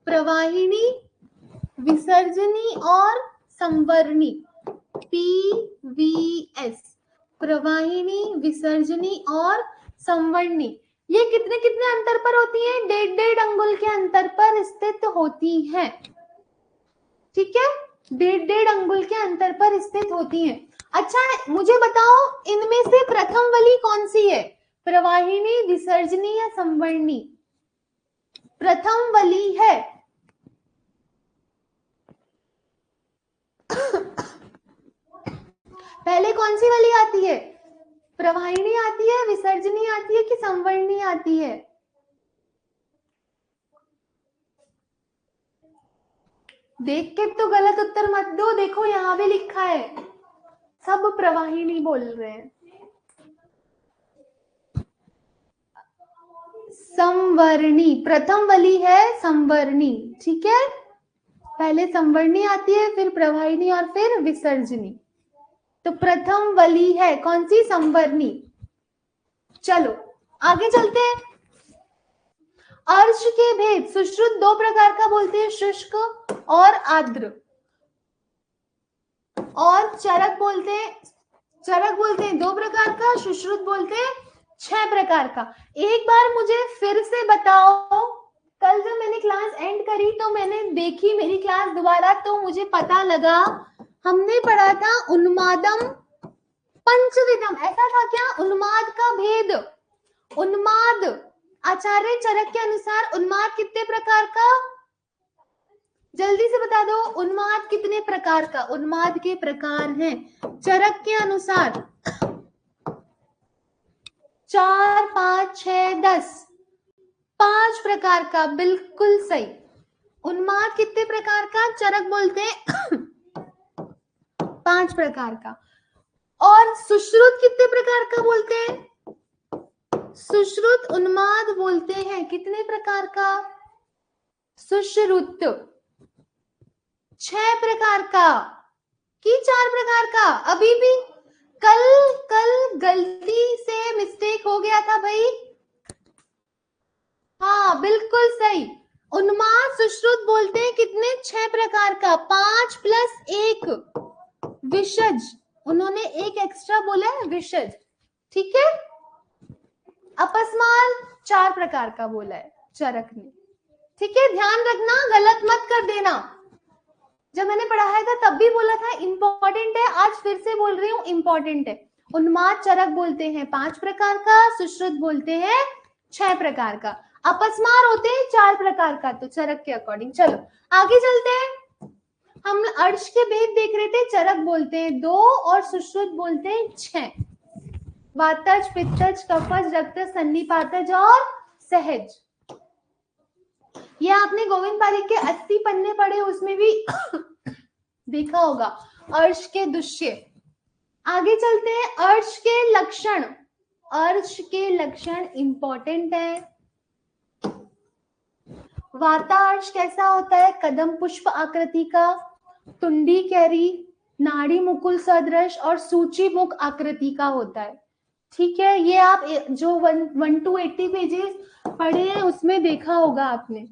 प्रवाहिनी, विसर्जनी और संवरणी। PVS प्रवाहिनी, विसर्जनी और संवरणी। ये कितने कितने अंतर पर होती हैं? 1.5 अंगुल के अंतर पर स्थित होती हैं। ठीक है, 1.5 अंगुल के अंतर पर स्थित होती हैं। अच्छा मुझे बताओ, इनमें से प्रथम वली कौन सी है? प्रवाहिनी, विसर्जनी या संवरणी? प्रथम वली है पहले कौन सी वाली आती है? प्रवाहिनी आती है, विसर्जनी आती है कि संवरणी आती है? देख के तो गलत उत्तर मत दो, देखो यहाँ भी लिखा है, सब प्रवाहिनी बोल रहे हैं। संवरणी प्रथम वली है, संवरणी। ठीक है, पहले संवरणी आती है, फिर प्रवाहिनी और फिर विसर्जनी। तो प्रथम वली है कौन सी? संवरणी। चलो आगे चलते हैं। अर्श के भेद, सुश्रुत 2 प्रकार का बोलते हैं, शुष्क और आर्द्र। और चरक बोलते हैं, चरक बोलते हैं 2 प्रकार का, सुश्रुत बोलते हैं 6 प्रकार का। एक बार मुझे फिर से बताओ, कल जब मैंने क्लास एंड करी तो मैंने देखी मेरी क्लास दोबारा, तो मुझे पता लगा हमने पढ़ा था उन्मादम पंचविधम। ऐसा था क्या? उन्माद का भेद। उन्माद आचार्य चरक के अनुसार उन्माद कितने प्रकार का? जल्दी से बता दो, उन्माद कितने प्रकार का? उन्माद के प्रकार हैं चरक के अनुसार 4, 5, 6, 10, 5 प्रकार का। बिल्कुल सही। उन्माद कितने प्रकार का? चरक बोलते हैं 5 प्रकार का। और सुश्रुत कितने प्रकार का बोलते हैं? सुश्रुत उन्माद बोलते हैं कितने प्रकार का? सुश्रुत 6 प्रकार का कि 4 प्रकार का? अभी भी कल गलती से मिस्टेक हो गया था भाई। हाँ बिल्कुल सही। उन्माद सुश्रुत बोलते हैं कितने? 6 प्रकार का। 5 + 1 विषज, उन्होंने एक एक्स्ट्रा बोला है, विषज। ठीक है। अपस्मार 4 प्रकार का बोला है चरक ने। ठीक है, ध्यान रखना, गलत मत कर देना। जब मैंने पढ़ाया था तब भी बोला था इंपॉर्टेंट है, आज फिर से बोल रही हूँ इंपॉर्टेंट है। उन्माद चरक बोलते हैं 5 प्रकार का, सुश्रुत बोलते हैं 6 प्रकार का, अपस्मार होते हैं 4 प्रकार का, तो चरक के अकॉर्डिंग। चलो आगे चलते हैं। हम अर्श के भेद देख रहे थे। चरक बोलते हैं 2 और सुश्रुत बोलते हैं 6। वातज, पित्तज, कफज, रक्तज, सन्निपातज और सहज। ये आपने गोविंद पारिक के 80 पन्ने पढ़े, उसमें भी देखा होगा, अर्श के दुष्य। आगे चलते हैं, अर्श के लक्षण। अर्श के लक्षण इंपॉर्टेंट है। वातार्श कैसा होता है? कदम पुष्प आकृति का, तुंडी कैरी, नाड़ी मुकुल सदृश और सूची मुख आकृति का होता है। ठीक है, ये आप जो 1 to 80 पेजेस पढ़े हैं उसमें देखा होगा आपने।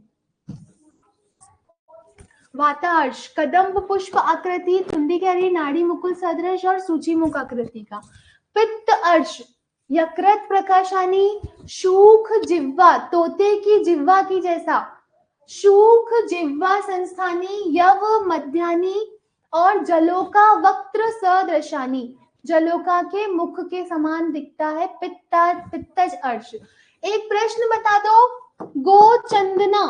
वातार्श कदम्ब पुष्प आकृति, तुंडी कैरी, नाड़ी मुकुल सदृश और सूची मुख आकृति का। पित्त अर्श यकृत प्रकाशानी, शूख जिह्वा, तोते की जिह्वा की जैसा, शूख जिह्वा संस्थानी, यव मध्यानी और जलोका वक्त्र सदृशानी, जलोका के मुख के समान दिखता है पित्तज अर्श। एक प्रश्न बता दो, गोचंदना,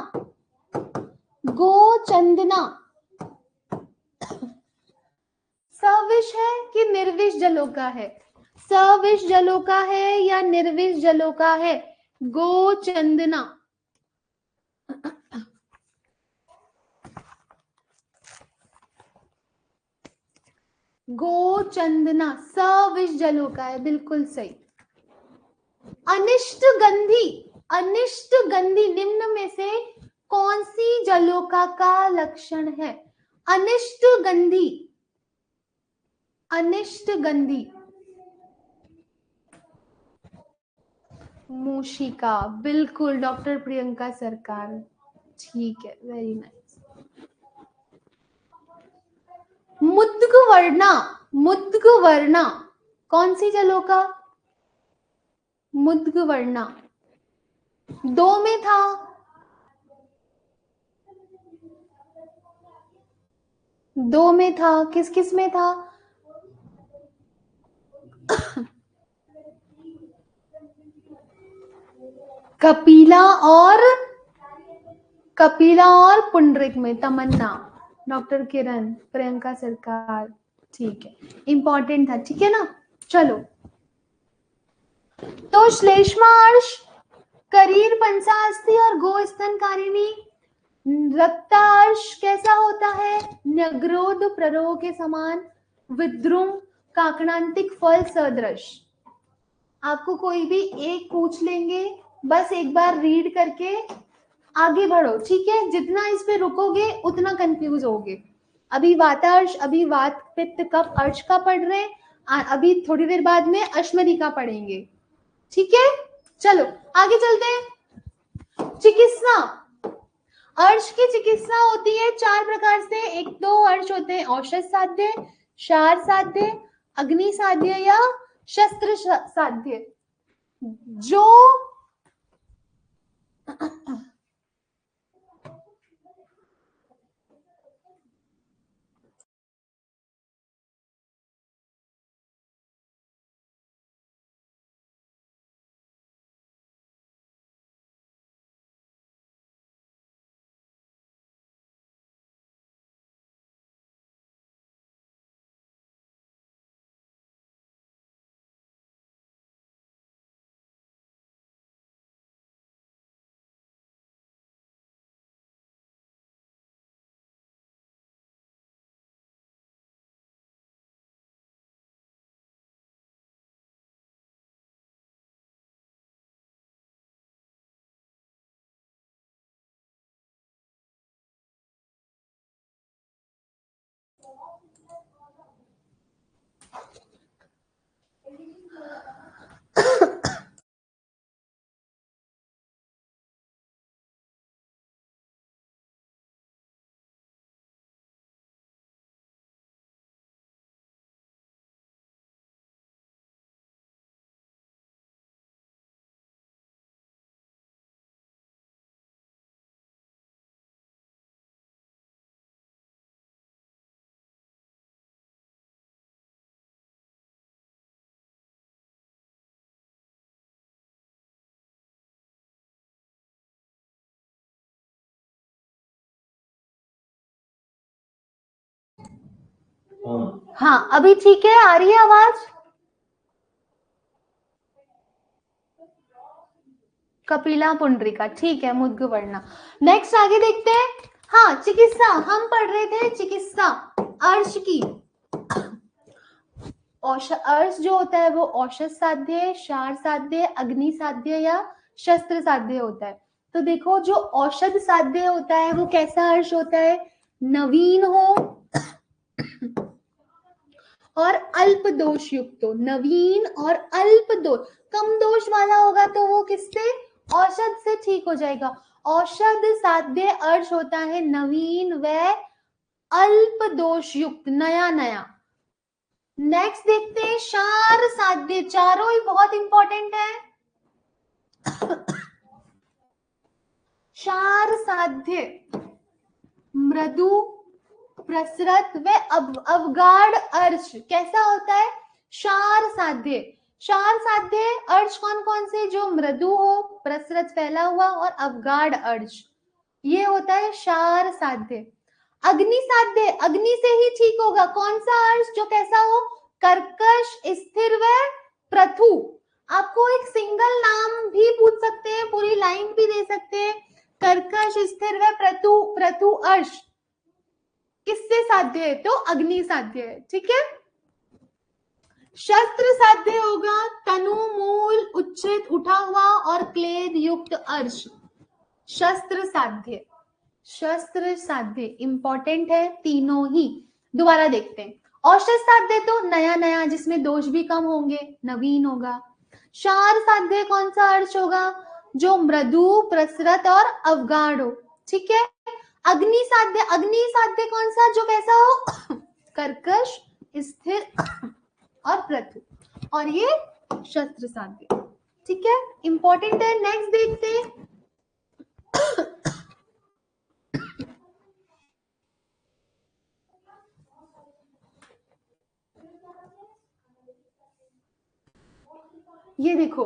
गोचंदना सविष है कि निर्विष जलोका है? सविष जलोका है या निर्विष जलोका है? गोचंदना गोचंदना सविष जलोका है, बिल्कुल सही। अनिष्ट गंधी, अनिष्ट गंधी निम्न में से कौन सी जलोका का लक्षण है? अनिष्ट गंधी, अनिष्ट गंधी मूषिका, बिल्कुल डॉक्टर प्रियंका सरकार, ठीक है, वेरी नाइस। मुद्गवर्णा, मुद्गवर्णा कौन सी जलोका? मुद्गवर्णा 2 में था, दो में था, किस किस में था? कपिला और पुंडरिक में। तमन्ना, डॉक्टर किरण, प्रियंका सरकार, ठीक है, इंपॉर्टेंट था, ठीक है ना। चलो, तो श्लेष्मार्श, करीर पंचास्थि और गोस्तनकारिणी। रक्तार्श कैसा होता है? नग्रोध प्ररोह के समान, विद्रुम काकणांतिक फल सदृश। आपको कोई भी एक पूछ लेंगे, बस एक बार रीड करके आगे बढ़ो, ठीक है। जितना इस पे रुकोगे उतना कंफ्यूज होगे। अभी वातार्श, अभी वात पित्त कफ अर्श का पढ़ रहे हैं, अभी थोड़ी देर बाद में अश्मरी का पढ़ेंगे, ठीक है। चलो आगे चलते हैं। चिकित्सा, अर्श की चिकित्सा होती है 4 प्रकार से। 1-2 अर्श होते हैं औषध साध्य, क्षार साध्य, अग्नि साध्य या शस्त्र साध्य। जो हाँ, अभी ठीक है, आ रही है आवाज? कपिला पुंडरीका, ठीक है, मुद्ग वर्ण। नेक्स्ट आगे देखते हैं। हाँ, चिकित्सा हम पढ़ रहे थे, चिकित्सा अर्श की। अर्श जो होता है वो औषध साध्य, क्षार साध्य, अग्नि साध्य या शस्त्र साध्य होता है। तो देखो जो औषध साध्य होता है वो कैसा अर्श होता है, नवीन हो और अल्प दोष युक्त हो। नवीन और अल्प दोष, कम दोष वाला होगा तो वो किससे, औषध से ठीक हो जाएगा। औषध साध्य अर्श होता है नवीन व अल्प दोष युक्त, नया नया। नेक्स्ट देखते हैं क्षार साध्य, चारों ही बहुत इंपॉर्टेंट है। क्षार साध्य मृदु, प्रसरत व अवगाढ़ अर्श कैसा होता है, क्षार साध्य। क्षार साध्य अर्श कौन कौन से, जो मृदु हो, प्रसरत फैला हुआ और अवगाढ़ अर्श, ये होता है क्षार साध्य। अग्नि साध्य, अग्नि से ही ठीक होगा, कौन सा अर्श, जो कैसा हो, कर्कश, स्थिर व प्रथु। आपको एक सिंगल नाम भी पूछ सकते हैं, पूरी लाइन भी दे सकते हैं। कर्कश, स्थिर व प्रथु, प्रथु अर्श किससे साध्य है, तो अग्नि साध्य है, ठीक है। शस्त्र साध्य होगा तनु, मूल, उच्छित, उठा हुआ और क्लेद युक्त अर्श, शस्त्र साध्य। शस्त्र साध्य इंपॉर्टेंट है तीनों ही। दोबारा देखते हैं। औषध साध्य तो नया नया, जिसमें दोष भी कम होंगे, नवीन होगा। क्षार साध्य कौन सा अर्श होगा, जो मृदु, प्रसरत और अवगाढ़ हो, ठीक है। अग्नि साध्य, अग्नि साध्य कौन सा, जो कैसा हो, कर्कश, स्थिर और प्रथु, और ये शस्त्र साध्य, ठीक है, इंपॉर्टेंट है। नेक्स्ट देखते हैं। ये देखो,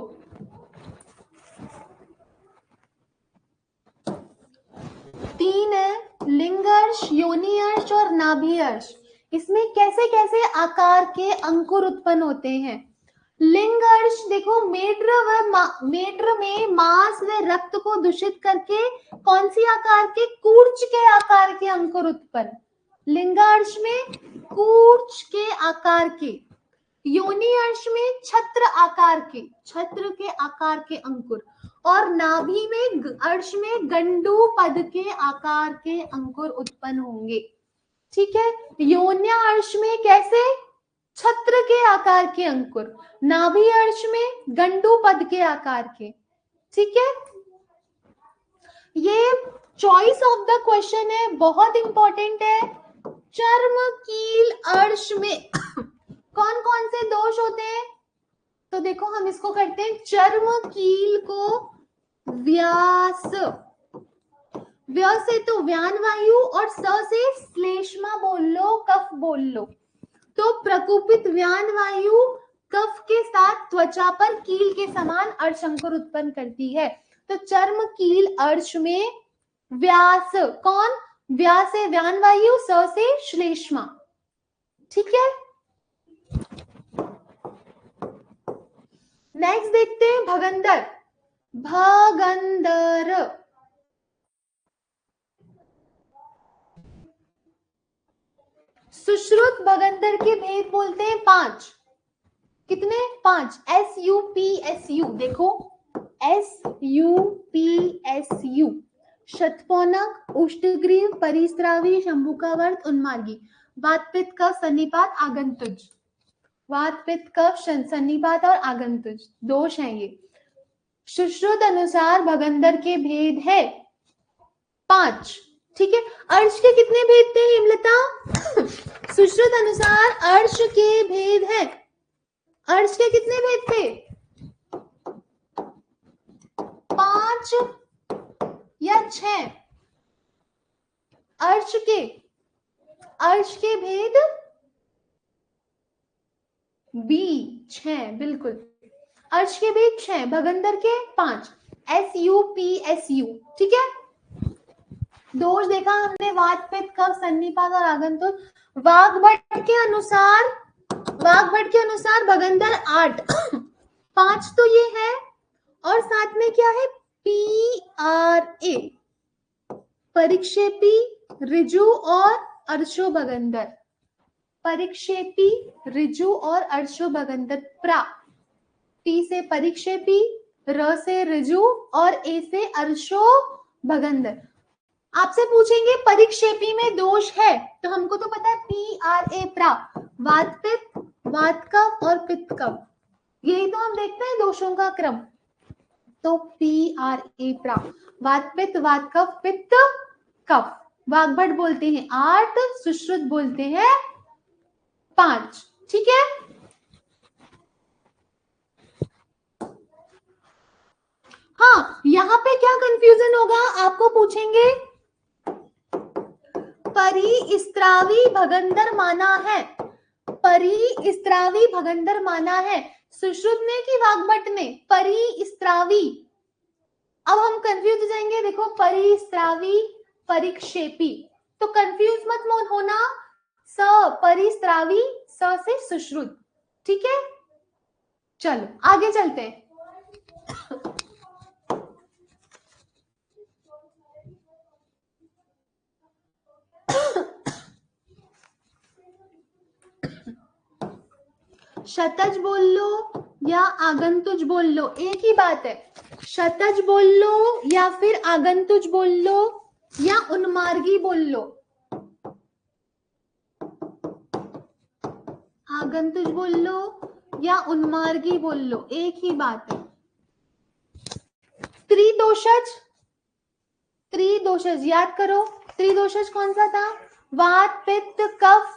तीन है, लिंग अर्श, योनि अर्श और नाभि अर्श। इसमें कैसे कैसे आकार के अंकुर उत्पन्न होते हैं। लिंग अर्श देखो, मेढ्र में मांस व रक्त को दूषित करके कौन सी आकार के, कूर्च के आकार के अंकुर उत्पन्न। लिंगार्श में कूर्च के आकार के। योनि अर्श में छत्र आकार के, छत्र के आकार के अंकुर। और नाभि में अर्श में गंडू पद के आकार के अंकुर उत्पन्न होंगे, ठीक है। योन्या अर्श में कैसे, छत्र के आकार के अंकुर। नाभि अर्श में गंडू पद के आकार के, ठीक है। ये चॉइस ऑफ द क्वेश्चन है, बहुत इंपॉर्टेंट है। चर्म कील अर्श में कौन कौन से दोष होते हैं, तो देखो हम इसको करते हैं। चर्म कील को व्यास, व्य से तो व्यान वायु और स से श्लेष्मा बोल लो, कफ बोल लो। तो प्रकुपित व्यान वायु कफ के साथ त्वचा पर कील के समान अर्शंकुर उत्पन्न करती है। तो चर्म कील अर्श में व्यास, कौन, व्यास से व्यान वायु, स से श्लेष्मा, ठीक है। नेक्स्ट देखते हैं भगंदर। भगंदर सुश्रुत भगंदर के भेद बोलते हैं 5। कितने, 5। SUPSU देखो, SUPSU शतपौनक, उष्टग्रीव, परिस्रावी, शंभुकावर्त, उन्मार्गी। वात पित्त कफ सन्निपात आगंतुज, वात पित्त कफ सन्निपात और आगंतुज दोष हैं ये। सुश्रुत अनुसार भगंदर के भेद है 5, ठीक है। अर्श के कितने भेद थे हेमलता? सुश्रुत अनुसार अर्श के भेद है, अर्श के कितने भेद थे? 5 या 6? अर्श के भेद बी 6, बिल्कुल। अर्श के भेद 6, भगंदर के 5। SUPSU, ठीक है। दोष देखा हमने, वात पित्त कफ सन्निपात और आगंतुक। वाग्भट के अनुसार भगंदर 8, 5 तो ये है और साथ में क्या है, PRA, परिक्षेपी, ऋजु और अर्शोभगंधर। परिक्षेपी, ऋजु और अर्शोभगंधर। प्रा, P से परिक्षेपी, र से ऋजु और ए से अर्शोभगंधर। आपसे पूछेंगे परिक्षेपी में दोष है, तो हमको तो पता है PRA, प्रा, वात पित्त, वात कफ और पित्त कफ, यही तो हम देखते हैं दोषों का क्रम। तो PRA, प्रा, वात पित्त, वात कफ, पित्त कफ। वाग्भट बोलते हैं 8, सुश्रुत बोलते हैं 5। ठीक है, हाँ, यहाँ पे क्या कंफ्यूजन होगा, आपको पूछेंगे परिस्रावी भगंदर माना है, परिस्रावी भगंदर माना है, सुश्रुत ने कि वाग्भट ने? परिस्रावी। अब हम कंफ्यूज हो जाएंगे, देखो परिस्रावी, परिक्षेपी, तो कंफ्यूज मत होना, स परिस्रावी, स से सुश्रुत। ठीक है, चलो आगे चलते हैं। शतज बोल लो या आगंतुज बोल लो, एक ही बात है। शतज बोल लो या फिर आगंतुज बोल लो या उन्मार्गी बोल लो, आगंतुज बोल लो या उन्मार्गी बोल लो, एक ही बात है। त्रिदोषज, त्रिदोषज याद करो, त्रिदोषज कौन सा था? वात पित्त कफ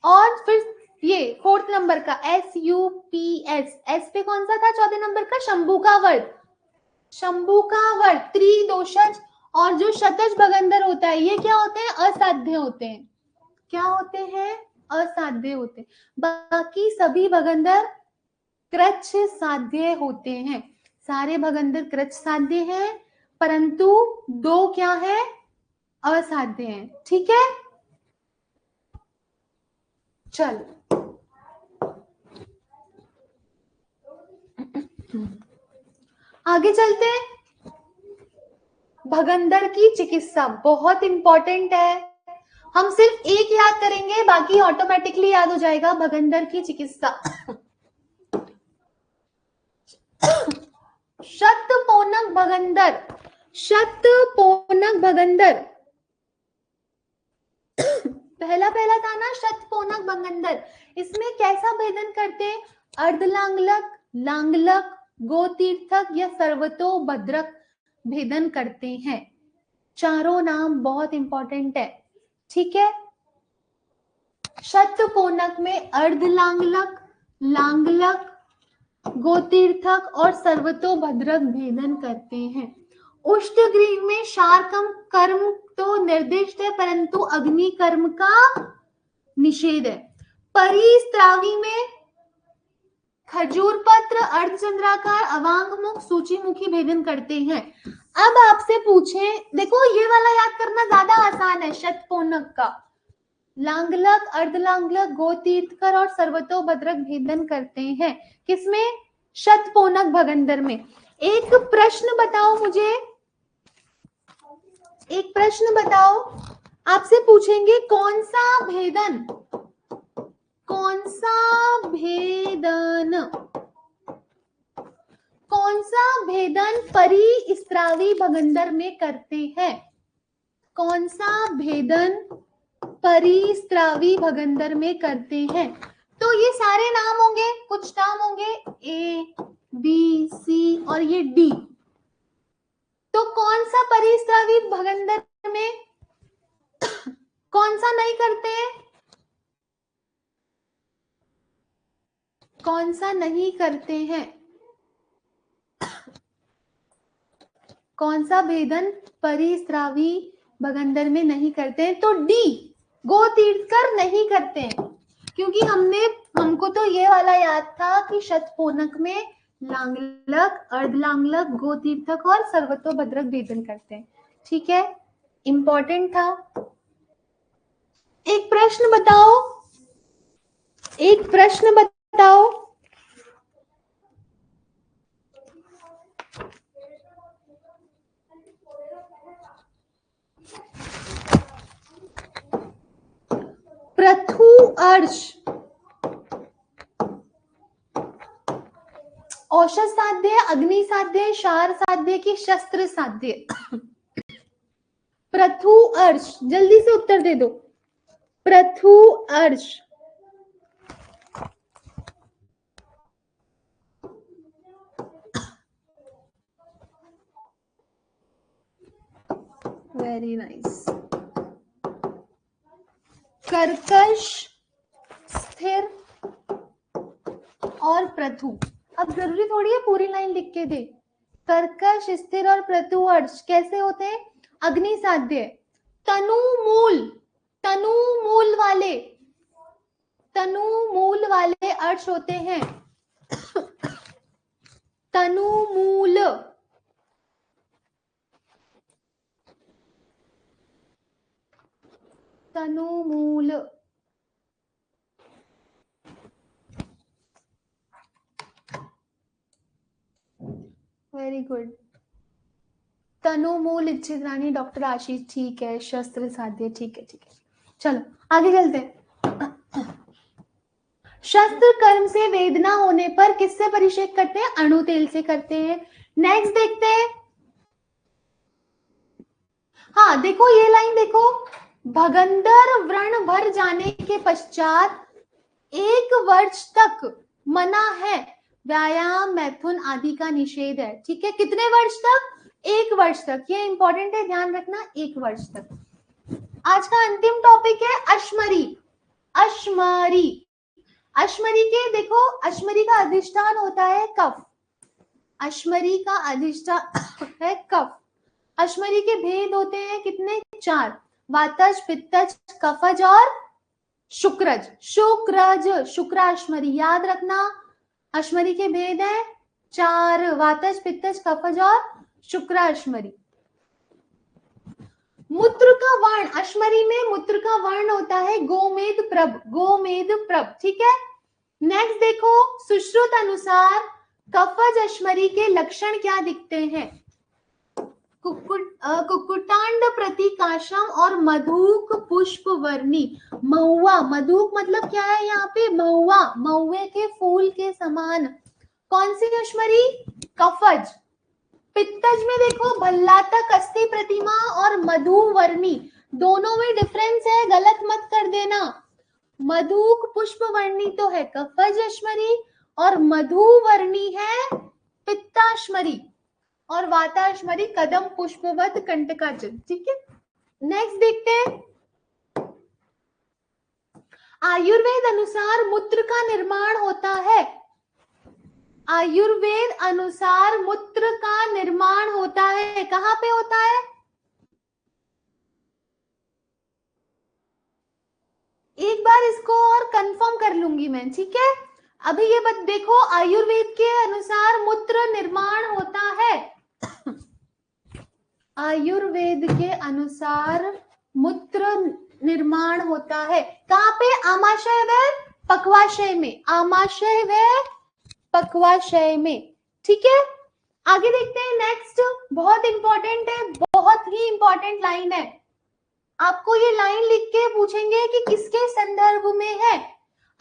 और फिर ये 4th नंबर का SUPS, एस पे कौन सा था 4th नंबर का? शंभू का वर्त, शंभू का वर्त, त्रिदोषज। और जो शतज भगंदर होता है, ये क्या होते हैं? असाध्य होते हैं। क्या होते हैं? असाध्य होते हैं। बाकी सभी भगंदर कृच्छ साध्य होते हैं, सारे भगंदर कृच्छ साध्य हैं, परंतु 2 क्या है? असाध्य हैं। ठीक है, चलो आगे चलते हैं। भगंदर की चिकित्सा बहुत इंपॉर्टेंट है, हम सिर्फ एक याद करेंगे, बाकी ऑटोमेटिकली याद हो जाएगा। भगंदर की चिकित्सा, शतपोनक भगंदर, शतपोनक भगंदर, पहला था ना शतपोनक भगंदर। इसमें कैसा भेदन करते हैं? अर्धलांगलक, लांगलक, गोतीर्थक या सर्वतोभद्रक भेदन करते हैं। चारों नाम बहुत इंपॉर्टेंट है। ठीक है, शतपोनक में अर्धलांगलक, लांगलक, गोतीर्थक और सर्वतोभद्रक भेदन करते हैं। उष्टग्रीव में शार्कम कर्म तो निर्दिष्ट है, परंतु अग्नि कर्म का निषेध है। परिस्रावी में खजूर पत्र, अर्धचंद्राकार, अवांगमुख, सूचीमुखी भेदन करते हैं। अब आपसे पूछें, देखो ये वाला याद करना ज्यादा आसान है, शतपोनक का। लांगलक, अर्धलांगलक, गोतीर्थकर और सर्वतोभद्रक भेदन करते हैं, किसमें? शतपोनक भगंदर में। एक प्रश्न बताओ मुझे, एक प्रश्न बताओ, आपसे पूछेंगे कौन सा भेदन, कौन सा भेदन, कौन सा भेदन परिस्रावी भगंदर में करते हैं? कौन सा भेदन परिस्रावी भगंदर में करते हैं? तो ये सारे नाम होंगे, कुछ नाम होंगे A, B, C और ये D। तो कौन सा परिस्रावी भगंदर में, कौन सा नहीं करते हैं? कौन सा नहीं करते हैं? कौन सा भेदन परिस्रावी भगंदर में नहीं करते हैं? तो D, गोतीर्थकर नहीं करते हैं, क्योंकि हमको तो ये वाला याद था कि शतपोनक में लांगलक, अर्धलांगलक, गोतीर्थक और सर्वतोभद्रक भेदन करते हैं। ठीक है, इंपॉर्टेंट था। एक प्रश्न बताओ, एक प्रश्न बताओ, अर्श, औषध साध्य, अग्नि साध्य, क्षार साध्य की शस्त्र साध्य? प्रथु अर्श, जल्दी से उत्तर दे दो। प्रथु अर्श, वेरी नाइस। कर्कश, स्थिर और प्रथु। अब जरूरी थोड़ी है पूरी लाइन लिख के दे। कर्कश, स्थिर और प्रथु अर्श कैसे होते हैं? अग्नि साध्य। तनु मूल, तनु मूल वाले, तनु मूल वाले अर्श होते हैं। तनु मूल, तनु मूल। Very good. तनु मूल, इच्छित रानी, डॉक्टर आशीष, ठीक है। शस्त्र साध्य, ठीक है, ठीक है। चलो आगे चलते हैं। शस्त्र कर्म से वेदना होने पर किससे परिषेक करते हैं? अणु तेल से करते हैं। नेक्स्ट देखते हैं। हाँ देखो ये लाइन देखो, भगंदर व्रण भर जाने के पश्चात 1 वर्ष तक मना है, व्यायाम, मैथुन आदि का निषेध है। ठीक है, कितने वर्ष तक? 1 वर्ष तक। ये इंपॉर्टेंट है, ध्यान रखना, 1 वर्ष तक। आज का अंतिम टॉपिक है अश्मरी। अश्मरी, अश्मरी के देखो, अश्मरी का अधिष्ठान होता है कफ। अश्मरी का अधिष्ठान है कफ। अश्मरी के भेद होते हैं कितने? 4, वातज, पित्तज, कफज और शुक्रज। शुक्रज, शुक्राश्मरी, याद रखना। अश्मरी के भेद है 4, वातज, पित्तज, कफज और शुक्राश्मरी। मूत्र का वर्ण, अश्मरी में मूत्र का वर्ण होता है गोमेद प्रभ, गोमेद प्रभ। ठीक है, नेक्स्ट देखो, सुश्रुत अनुसार कफज अश्मरी के लक्षण क्या दिखते हैं? कुकुटांड प्रतिकाशम और मधुक पुष्प वर्णी। महुआ, मधुक मतलब क्या है यहाँ पे? महुआ, महुए के फूल के समान। कौन सी अश्मरी? कफज। पित्तज में देखो, भल्लातक, अस्थि प्रतिमा और मधुवर्णी, दोनों में डिफरेंस है, गलत मत कर देना। मधुक पुष्पवर्णी तो है कफज अश्मरी और मधुवर्णी है पित्ताश्मरी, और वाताश्मरी कदम पुष्पवत कंटकाचल। ठीक है, नेक्स्ट देखते हैं। आयुर्वेद अनुसार मूत्र का निर्माण होता है, आयुर्वेद अनुसार मूत्र का निर्माण होता है, कहां पे होता है? एक बार इसको और कंफर्म कर लूंगी मैं, ठीक है। अभी ये बात देखो, आयुर्वेद के अनुसार मूत्र निर्माण होता है, आयुर्वेद के अनुसार मूत्र निर्माण होता है कहां पे? आमाशय व पक्वाशय में, आमाशय व पक्वाशय में। ठीक है, आगे देखते हैं। नेक्स्ट बहुत इंपॉर्टेंट है, बहुत ही इंपॉर्टेंट लाइन है। आपको ये लाइन लिख के पूछेंगे कि किसके संदर्भ में है।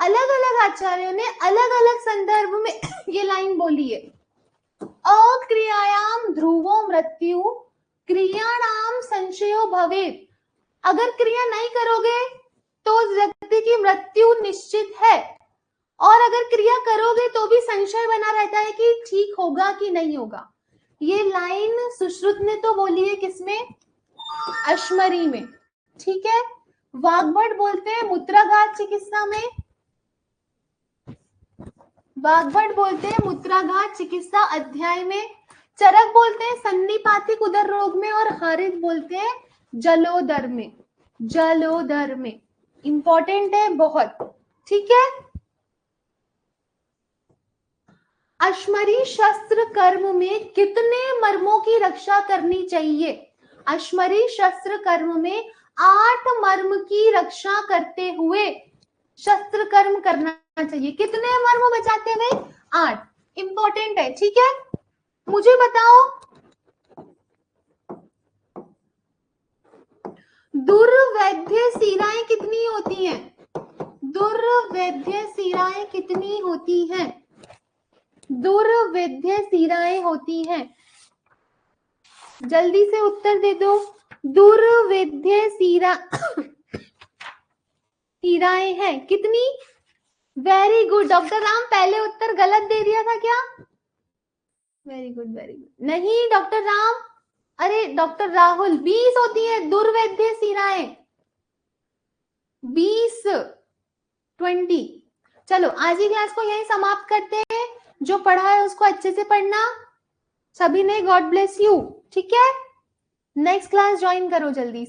अलग अलग आचार्यों ने अलग अलग संदर्भ में ये लाइन बोली है। अक्रियायाम ध्रुवो मृत्यु, क्रियाणाम संशयो भवेत्। अगर क्रिया नहीं करोगे तो व्यक्ति की मृत्यु निश्चित है, और अगर क्रिया करोगे तो भी संशय बना रहता है कि ठीक होगा कि नहीं होगा। ये लाइन सुश्रुत ने तो बोली है किसमें? अश्मरी में। ठीक है, वाग्भट बोलते हैं मूत्राघात चिकित्सा में, वाग्भट बोलते हैं मूत्राघात चिकित्सा अध्याय में, चरक बोलते हैं संधिपातिक उदर रोग में, और हरित बोलते हैं जलोदर में, जलोदर में। इंपॉर्टेंट है बहुत। ठीक है, अश्मरी शस्त्र कर्म में कितने मर्मों की रक्षा करनी चाहिए? अश्मरी शस्त्र कर्म में 8 मर्म की रक्षा करते हुए शस्त्र कर्म करना चाहिए। कितने मर्म बचाते हुए? 8। इंपॉर्टेंट है, ठीक है। मुझे बताओ, दुर्वैध्य शिराएं कितनी होती हैं? दुर्वेद्य शिराएं कितनी होती हैं? दुर्वेद्य शिराएं होती हैं, जल्दी से उत्तर दे दो। दुर्वेद्य शिराएं हैं कितनी? वेरी गुड डॉक्टर राम, पहले उत्तर गलत दे दिया था क्या? Very good very good. नहीं डॉक्टर राम, अरे डॉक्टर राहुल, 20 होती है दुर्वेद्य शिराएं, 20, 20। चलो आज की क्लास को यहीं समाप्त करते हैं। जो पढ़ा है उसको अच्छे से पढ़ना सभी ने। God bless you. ठीक है, नेक्स्ट क्लास ज्वाइन करो जल्दी।